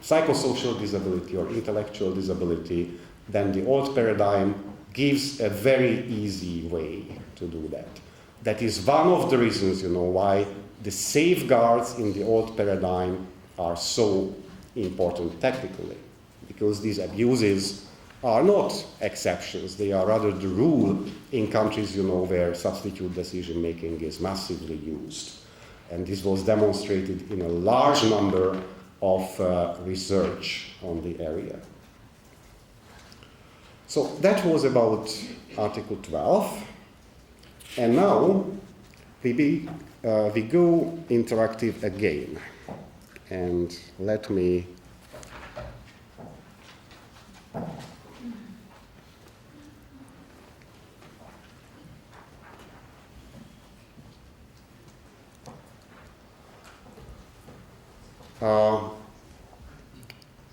psychosocial disability or intellectual disability, then the old paradigm gives a very easy way to do that. That is one of the reasons, why the safeguards in the old paradigm are so important technically, because these abuses are not exceptions, they are rather the rule in countries, where substitute decision making is massively used. And this was demonstrated in a large number of research on the area. So that was about Article 12. And now we go interactive again. And let me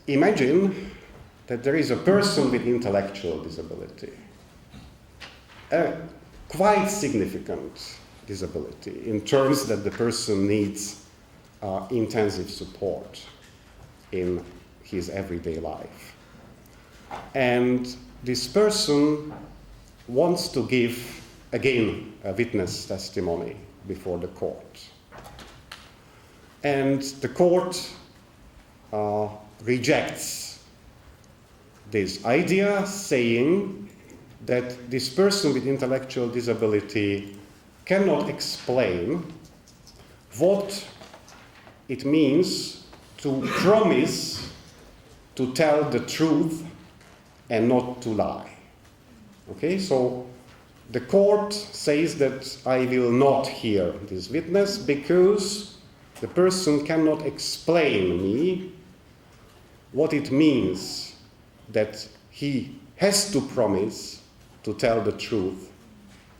imagine that there is a person with intellectual disability, a quite significant disability in terms that the person needs intensive support in his everyday life. And this person wants to give, again, a witness testimony before the court. And the court rejects this idea, saying that this person with intellectual disability cannot explain what it means to promise to tell the truth and not to lie. Okay, so the court says that I will not hear this witness because the person cannot explain me what it means that he has to promise to tell the truth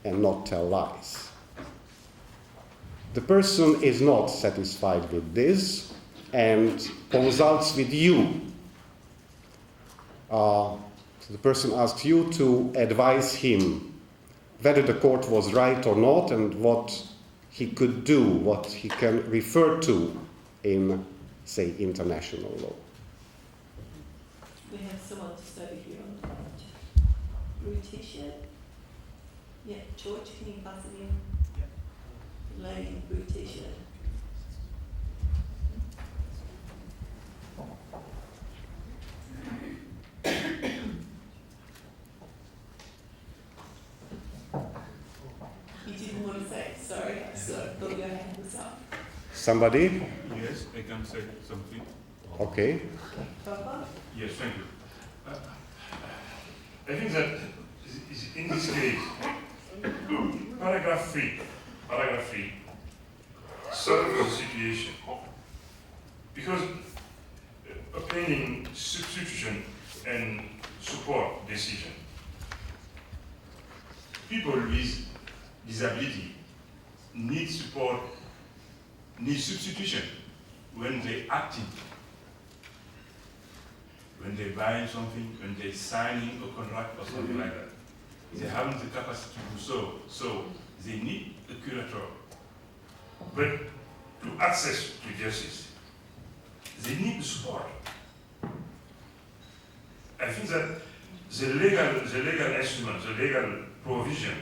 and not tell lies. The person is not satisfied with this and consults with you. So the person asks you to advise him whether the court was right or not and what he could do, what he can refer to in, say, international law. We have someone just over here on the blue t-shirt. Yeah, George, can you pass it in? Yeah. Lady in blue t-shirt. You didn't want to say it, sorry. So I thought your hand was up. Somebody? Yes, I can say something. Okay. Papa? Yes, thank you. I think that in this case, paragraph 3 solves the situation. Because obtaining substitution and support decision, people with disability need support, need substitution when they acting. When they buying something, when they signing a contract or something like that. They haven't the capacity to do so they need a curator. But to access to justice, they need the support. I think that the legal instrument, the legal provision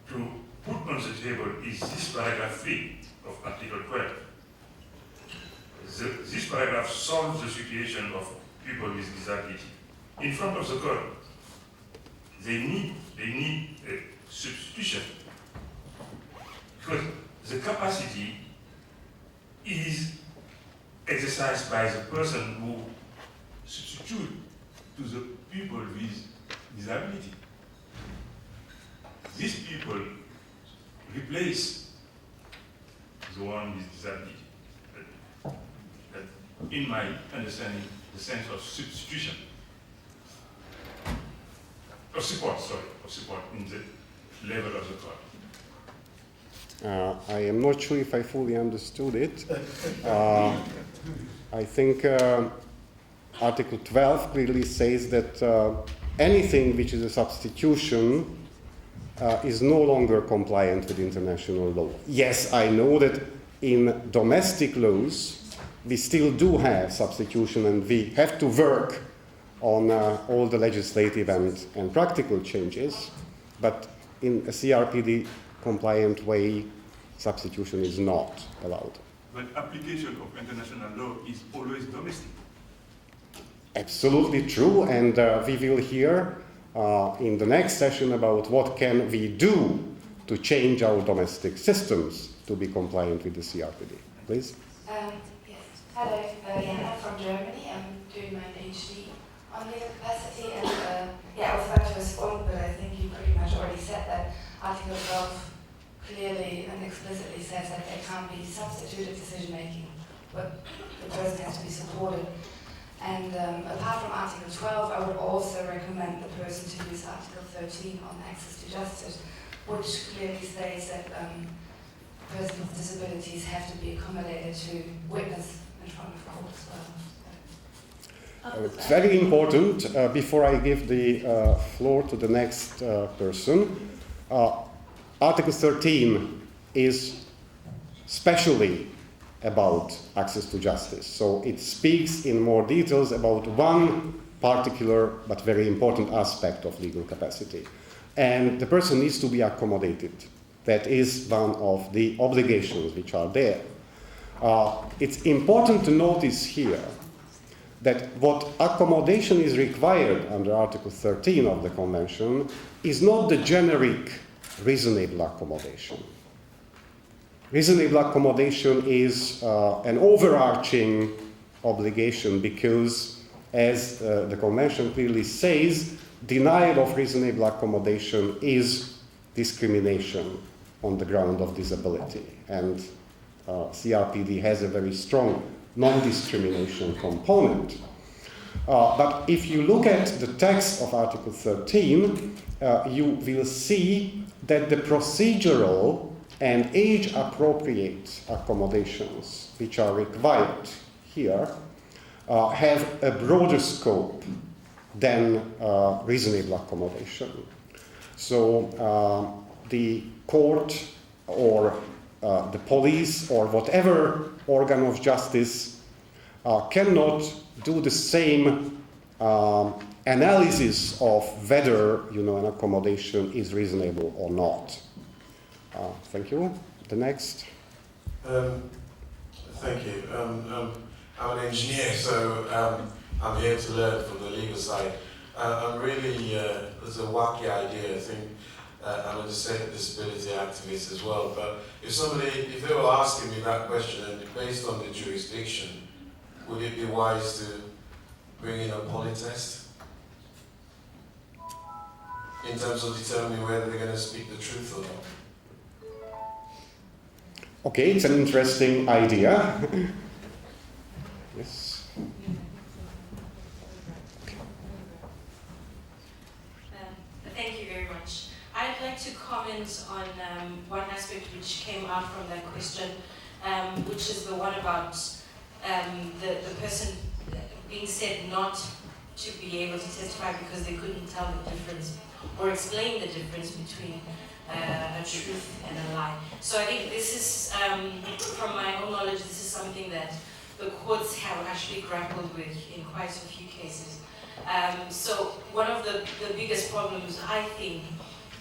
to put on the table is this paragraph 3 of Article 12. This paragraph solves the situation of people with disability. In front of the court, they need a substitution because the capacity is exercised by the person who substitute to the people with disability. These people replace the one with disability. In my understanding, the sense of substitution, of support in the level of the court. I am not sure if I fully understood it. I think Article 12 clearly says that anything which is a substitution is no longer compliant with international law. Yes, I know that in domestic laws we still do have substitution, and we have to work on all the legislative and practical changes, but in a CRPD compliant way, substitution is not allowed. But application of international law is always domestic. Absolutely true, and we will hear in the next session about what can we do to change our domestic systems to be compliant with the CRPD. Please. Yes. Hello, I'm from Germany. I'm doing my PhD on legal capacity, and I was about to respond, but I think you pretty much already said that Article 12 clearly and explicitly says that there can't be substituted decision-making, but the person has to be supported. And apart from Article 12, I would also recommend the person to use Article 13 on access to justice, which clearly states that persons with disabilities have to be accommodated to witness in front of court as well. It's very important, before I give the floor to the next person, Article 13 is specially about access to justice. So it speaks in more details about one particular but very important aspect of legal capacity. And the person needs to be accommodated. That is one of the obligations which are there. It's important to notice here that what accommodation is required under Article 13 of the Convention is not the generic reasonable accommodation. Reasonable accommodation is an overarching obligation because, as the Convention clearly says, denial of reasonable accommodation is discrimination on the ground of disability. And CRPD has a very strong non-discrimination component. But if you look at the text of Article 13, you will see that the procedural and age-appropriate accommodations which are required here have a broader scope than reasonable accommodation. So the court or the police or whatever organ of justice cannot do the same analysis of whether an accommodation is reasonable or not. Thank you. The next. Thank you. I'm an engineer, so I'm here to learn from the legal side. I'm really, it's a wacky idea. I think I'm a disability activist as well. But if they were asking me that question, and based on the jurisdiction, would it be wise to bring in a polytest in terms of determining whether they're going to speak the truth or not? Okay, it's an interesting idea. Yes. Thank you very much. I'd like to comment on one aspect which came out from that question, which is the one about the person being said not to be able to testify because they couldn't tell the difference or explain the difference between a truth and a lie. So I think this is, from my own knowledge, this is something that the courts have actually grappled with in quite a few cases. So one of the biggest problems, I think,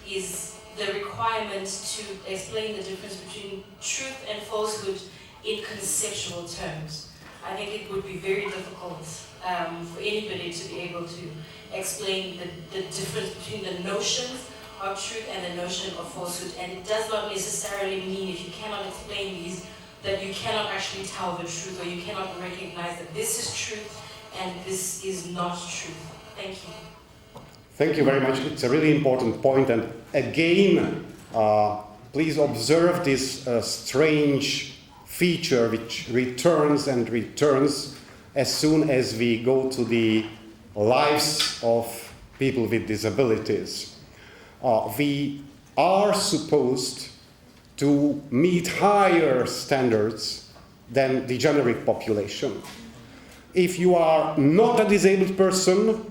is the requirement to explain the difference between truth and falsehood in conceptual terms. I think it would be very difficult for anybody to be able to explain the difference between the notions of truth and the notion of falsehood. And it does not necessarily mean, if you cannot explain these, that you cannot actually tell the truth, or you cannot recognize that this is truth and this is not truth. Thank you. Thank you very much. It's a really important point. And again, please observe this strange feature which returns and returns as soon as we go to the lives of people with disabilities. We are supposed to meet higher standards than the generic population. if you are not a disabled person,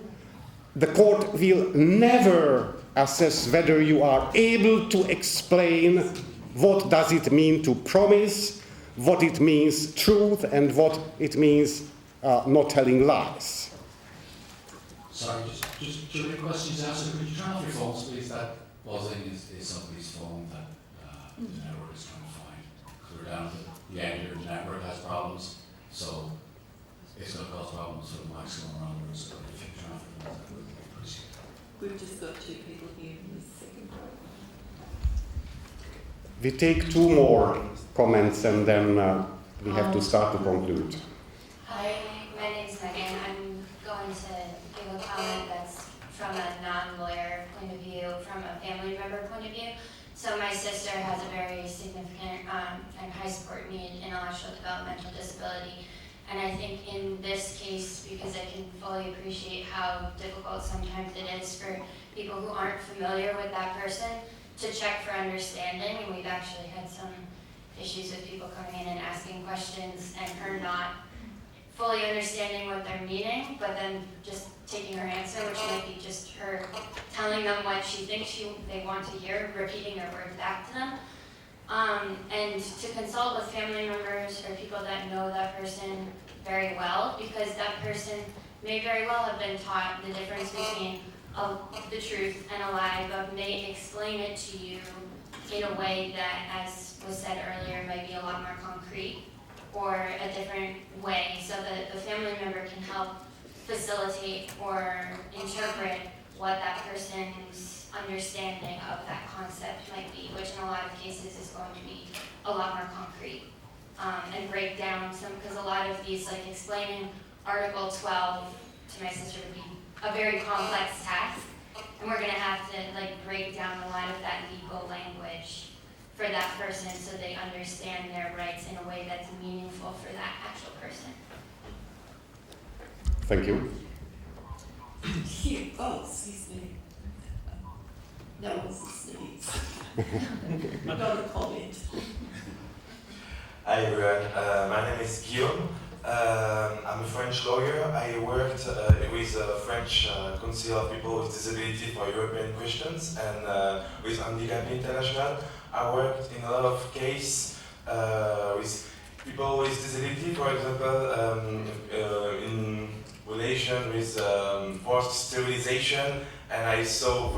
the court will never assess whether you are able to explain what does it mean to promise, what it means truth, and what it means not telling lies. Sorry, just during the questions answered, could you turn off your phones, please? That buzzing is somebody's phone that the network is trying to find. So we're down to the end here, the network has problems, so it's going to cause problems for the mics going around the room. So if you turn off your phones, that would be appreciated. We've just got 2 people here in the second row. We take 2 more comments and then we have to start to conclude. Hi, my name's Megan. I'm going to give a comment that's from a non-lawyer point of view, from a family member point of view. So my sister has a very significant and high support need, intellectual developmental disability. And I think in this case, because I can fully appreciate how difficult sometimes it is for people who aren't familiar with that person to check for understanding, and we've actually had some issues with people coming in and asking questions and her not fully understanding what they're meaning, but then just taking her answer, which might be just her telling them what she thinks they want to hear, repeating their words back to them. And to consult with family members or people that know that person very well, because that person may very well have been taught the difference between the truth and a lie, but may explain it to you in a way that, as was said earlier, might be a lot more concrete or a different way, so that the family member can help facilitate or interpret what that person's understanding of that concept might be, which in a lot of cases is going to be a lot more concrete, and break down some, because a lot of these, like explaining Article 12 to my sister would be a very complex task, and we're going to have to like break down a lot of that legal language for that person so they understand their rights in a way that's meaningful for that actual person. Thank you. Excuse me. That was a sneeze. I got a comment. Hi everyone, my name is Guillaume. I'm a French lawyer. I worked with the French Council of People with Disability for European questions and with Handicap International. I worked in a lot of cases with people with disability, for example, in relation with forced sterilization, and I saw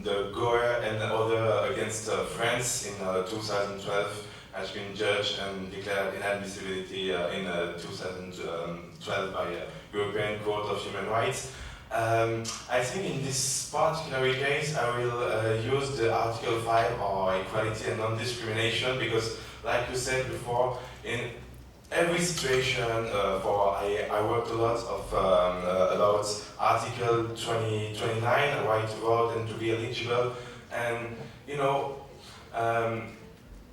the Goer and the other against France in 2012 has been judged and declared inadmissibility in 2012 by European Court of Human Rights. I think in this particular case I will use the Article 5 or equality and non-discrimination, because like you said before, in every situation, I worked a lot about Article 29, right to vote and to be eligible, and you know,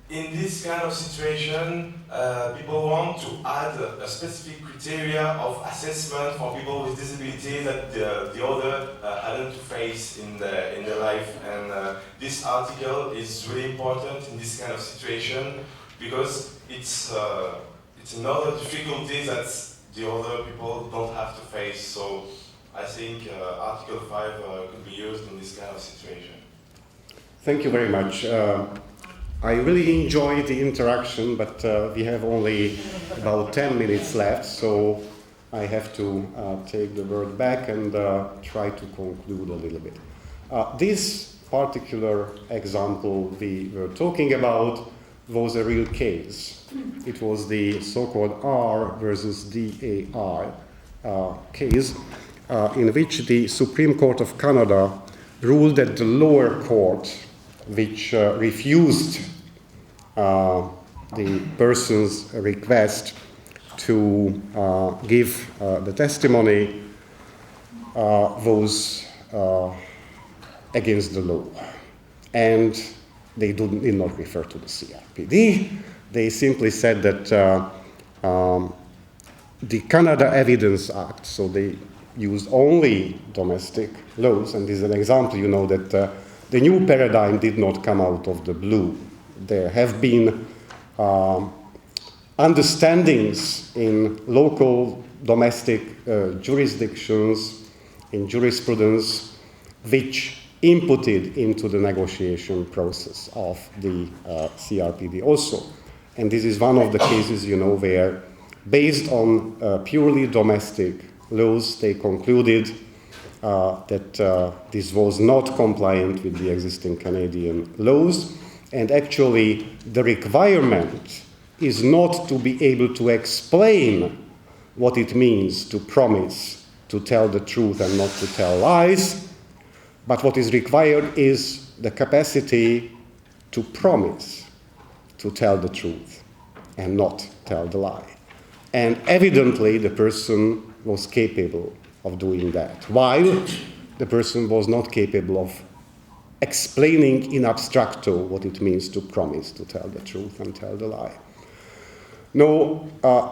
in this kind of situation, people want to add a specific criteria of assessment for people with disability that the other hadn't to face in their life. And this article is really important in this kind of situation because it's another difficulty that the other people don't have to face. So I think Article 5 could be used in this kind of situation. Thank you very much. I really enjoyed the interaction, but we have only about 10 minutes left, so I have to take the word back and try to conclude a little bit. This particular example we were talking about was a real case. It was the so-called R versus DAR case, in which the Supreme Court of Canada ruled that the lower court, which refused the person's request to give the testimony, was against the law. And they did not refer to the CRPD. They simply said that the Canada Evidence Act, so they used only domestic laws, and this is an example, you know, that the new paradigm did not come out of the blue. There have been understandings in local domestic jurisdictions in jurisprudence which inputted into the negotiation process of the CRPD also. And this is one of the cases, where based on purely domestic laws, they concluded that this was not compliant with the existing Canadian laws. And actually, the requirement is not to be able to explain what it means to promise to tell the truth and not to tell lies, but what is required is the capacity to promise to tell the truth and not tell the lie. And evidently, the person was capable of doing that, while the person was not capable of explaining in abstracto what it means to promise to tell the truth and tell the lie. No,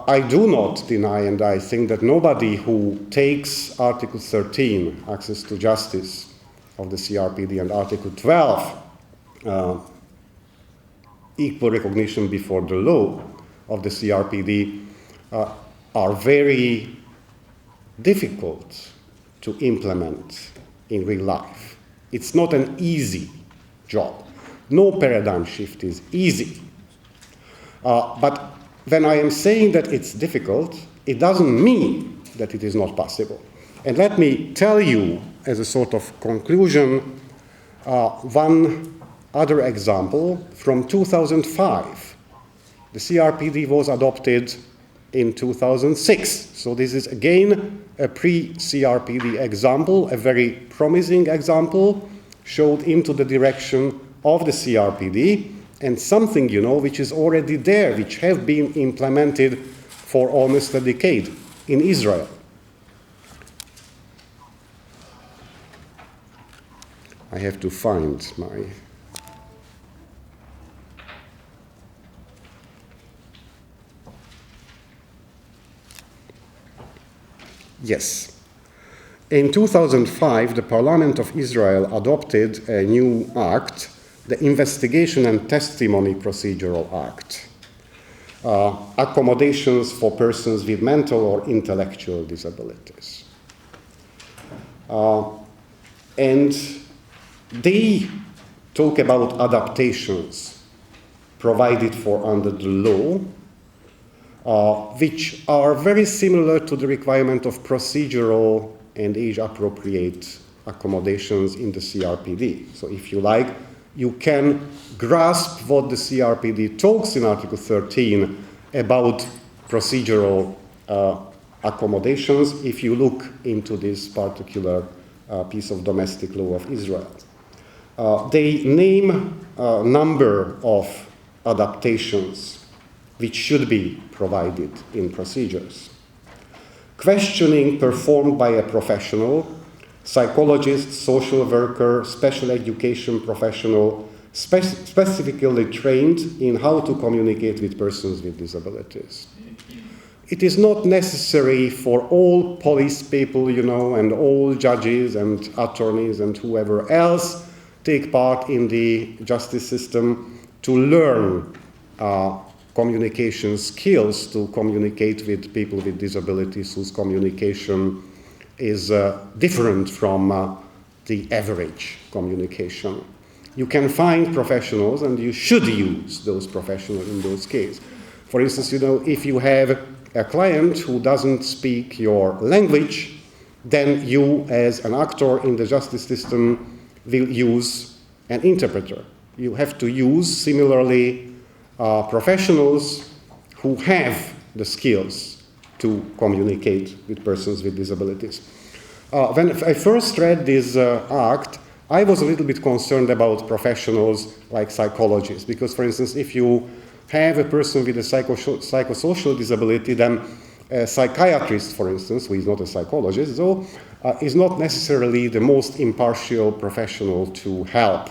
I do not deny, and I think that nobody who takes Article 13, access to justice, of the CRPD, and Article 12, equal recognition before the law of the CRPD, are very difficult to implement in real life. It's not an easy job. No paradigm shift is easy. But when I am saying that it's difficult, it doesn't mean that it is not possible. And let me tell you, as a sort of conclusion, one other example from 2005. The CRPD was adopted in 2006. So this is again a pre-CRPD example, a very promising example, showed into the direction of the CRPD, and something, which is already there, which have been implemented for almost a decade in Israel. I have to find my... Yes. In 2005, the Parliament of Israel adopted a new act, the Investigation and Testimony Procedural Act, accommodations for persons with mental or intellectual disabilities. And they talk about adaptations provided for under the law, which are very similar to the requirement of procedural and age-appropriate accommodations in the CRPD. So if you like, you can grasp what the CRPD talks in Article 13 about procedural accommodations if you look into this particular piece of domestic law of Israel. They name a number of adaptations which should be provided in procedures. Questioning performed by a professional, psychologist, social worker, special education professional, specifically trained in how to communicate with persons with disabilities. It is not necessary for all police people, and all judges and attorneys and whoever else take part in the justice system to learn communication skills to communicate with people with disabilities whose communication is different from the average communication. You can find professionals, and you should use those professionals in those cases. For instance, if you have a client who doesn't speak your language, then you, as an actor in the justice system, will use an interpreter. You have to use, similarly, professionals who have the skills to communicate with persons with disabilities. When I first read this act, I was a little bit concerned about professionals like psychologists, because, for instance, if you have a person with a psychosocial disability, then a psychiatrist, for instance, who is not a psychologist, though, is not necessarily the most impartial professional to help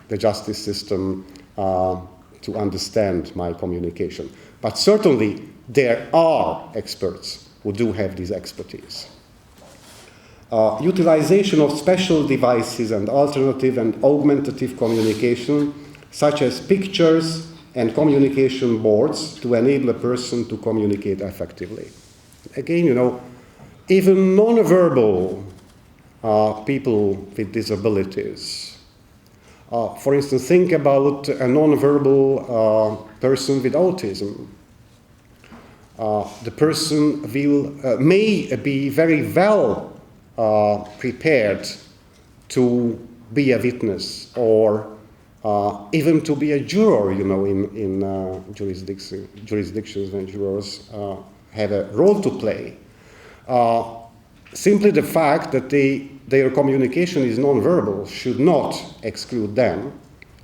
the justice system to understand my communication. But certainly, there are experts who do have this expertise. Utilization of special devices and alternative and augmentative communication, such as pictures and communication boards, to enable a person to communicate effectively. Again, you know, even non-verbal people with disabilities. For instance, think about a non-verbal person with autism. The person may be very well prepared to be a witness or even to be a juror, you know, in jurisdictions when jurors have a role to play. Simply the fact that their communication is non-verbal should not exclude them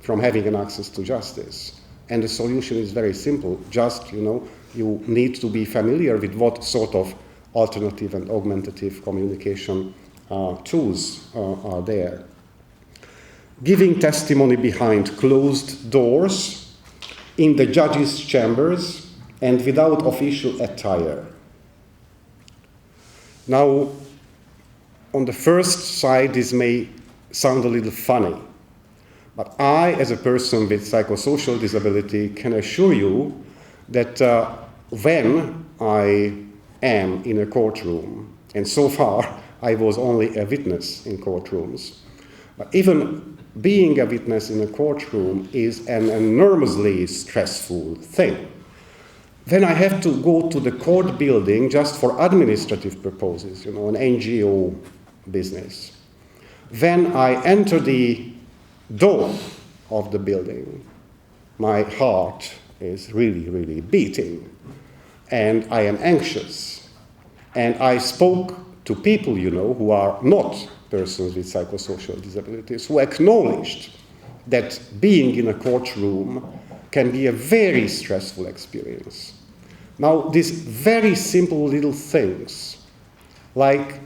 from having an access to justice. And the solution is very simple. Just, you know, you need to be familiar with what sort of alternative and augmentative communication tools are there. Giving testimony behind closed doors, in the judges' chambers, and without official attire. Now, on the first side, this may sound a little funny, but I, as a person with psychosocial disability, can assure you that when I am in a courtroom, and so far I was only a witness in courtrooms, but even being a witness in a courtroom is an enormously stressful thing. Then I have to go to the court building just for administrative purposes, you know, an NGO business. When I enter the door of the building, my heart is really, really beating, and I am anxious. And I spoke to people, you know, who are not persons with psychosocial disabilities, who acknowledged that being in a courtroom can be a very stressful experience. Now, these very simple little things, like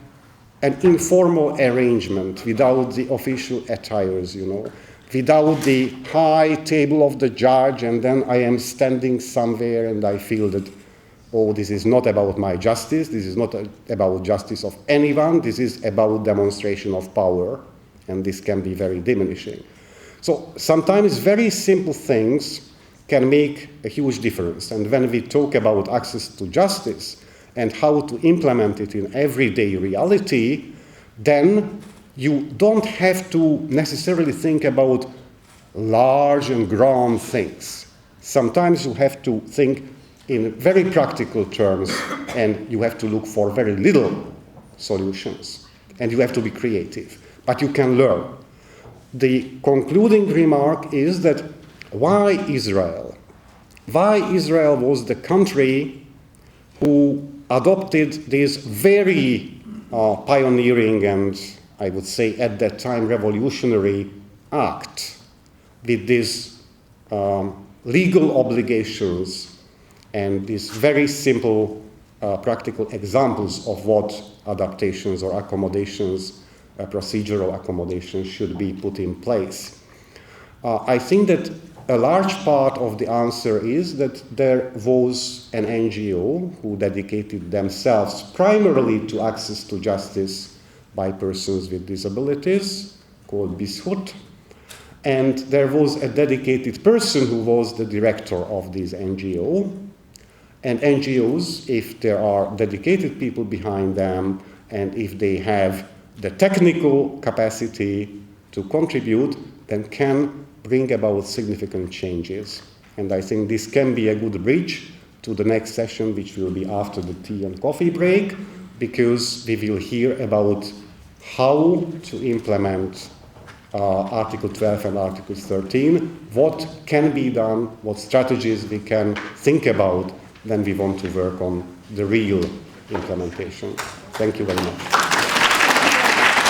an informal arrangement without the official attires, you know, without the high table of the judge, and then I am standing somewhere and I feel that, oh, this is not about my justice, this is not about justice of anyone, this is about demonstration of power, and this can be very diminishing. So sometimes very simple things can make a huge difference. And when we talk about access to justice and how to implement it in everyday reality, then you don't have to necessarily think about large and grand things. Sometimes you have to think in very practical terms, and you have to look for very little solutions, and you have to be creative, but you can learn. The concluding remark is that why Israel? Why Israel was the country who adopted this very pioneering and, I would say at that time, revolutionary act with these legal obligations and these very simple practical examples of what adaptations or accommodations, procedural accommodations should be put in place. I think that a large part of the answer is that there was an NGO who dedicated themselves primarily to access to justice by persons with disabilities, called Bishut, and there was a dedicated person who was the director of this NGO. And NGOs, if there are dedicated people behind them, and if they have the technical capacity to contribute, then can bring about significant changes. And I think this can be a good bridge to the next session, which will be after the tea and coffee break, because we will hear about how to implement Article 12 and Article 13, what can be done, what strategies we can think about when we want to work on the real implementation. Thank you very much.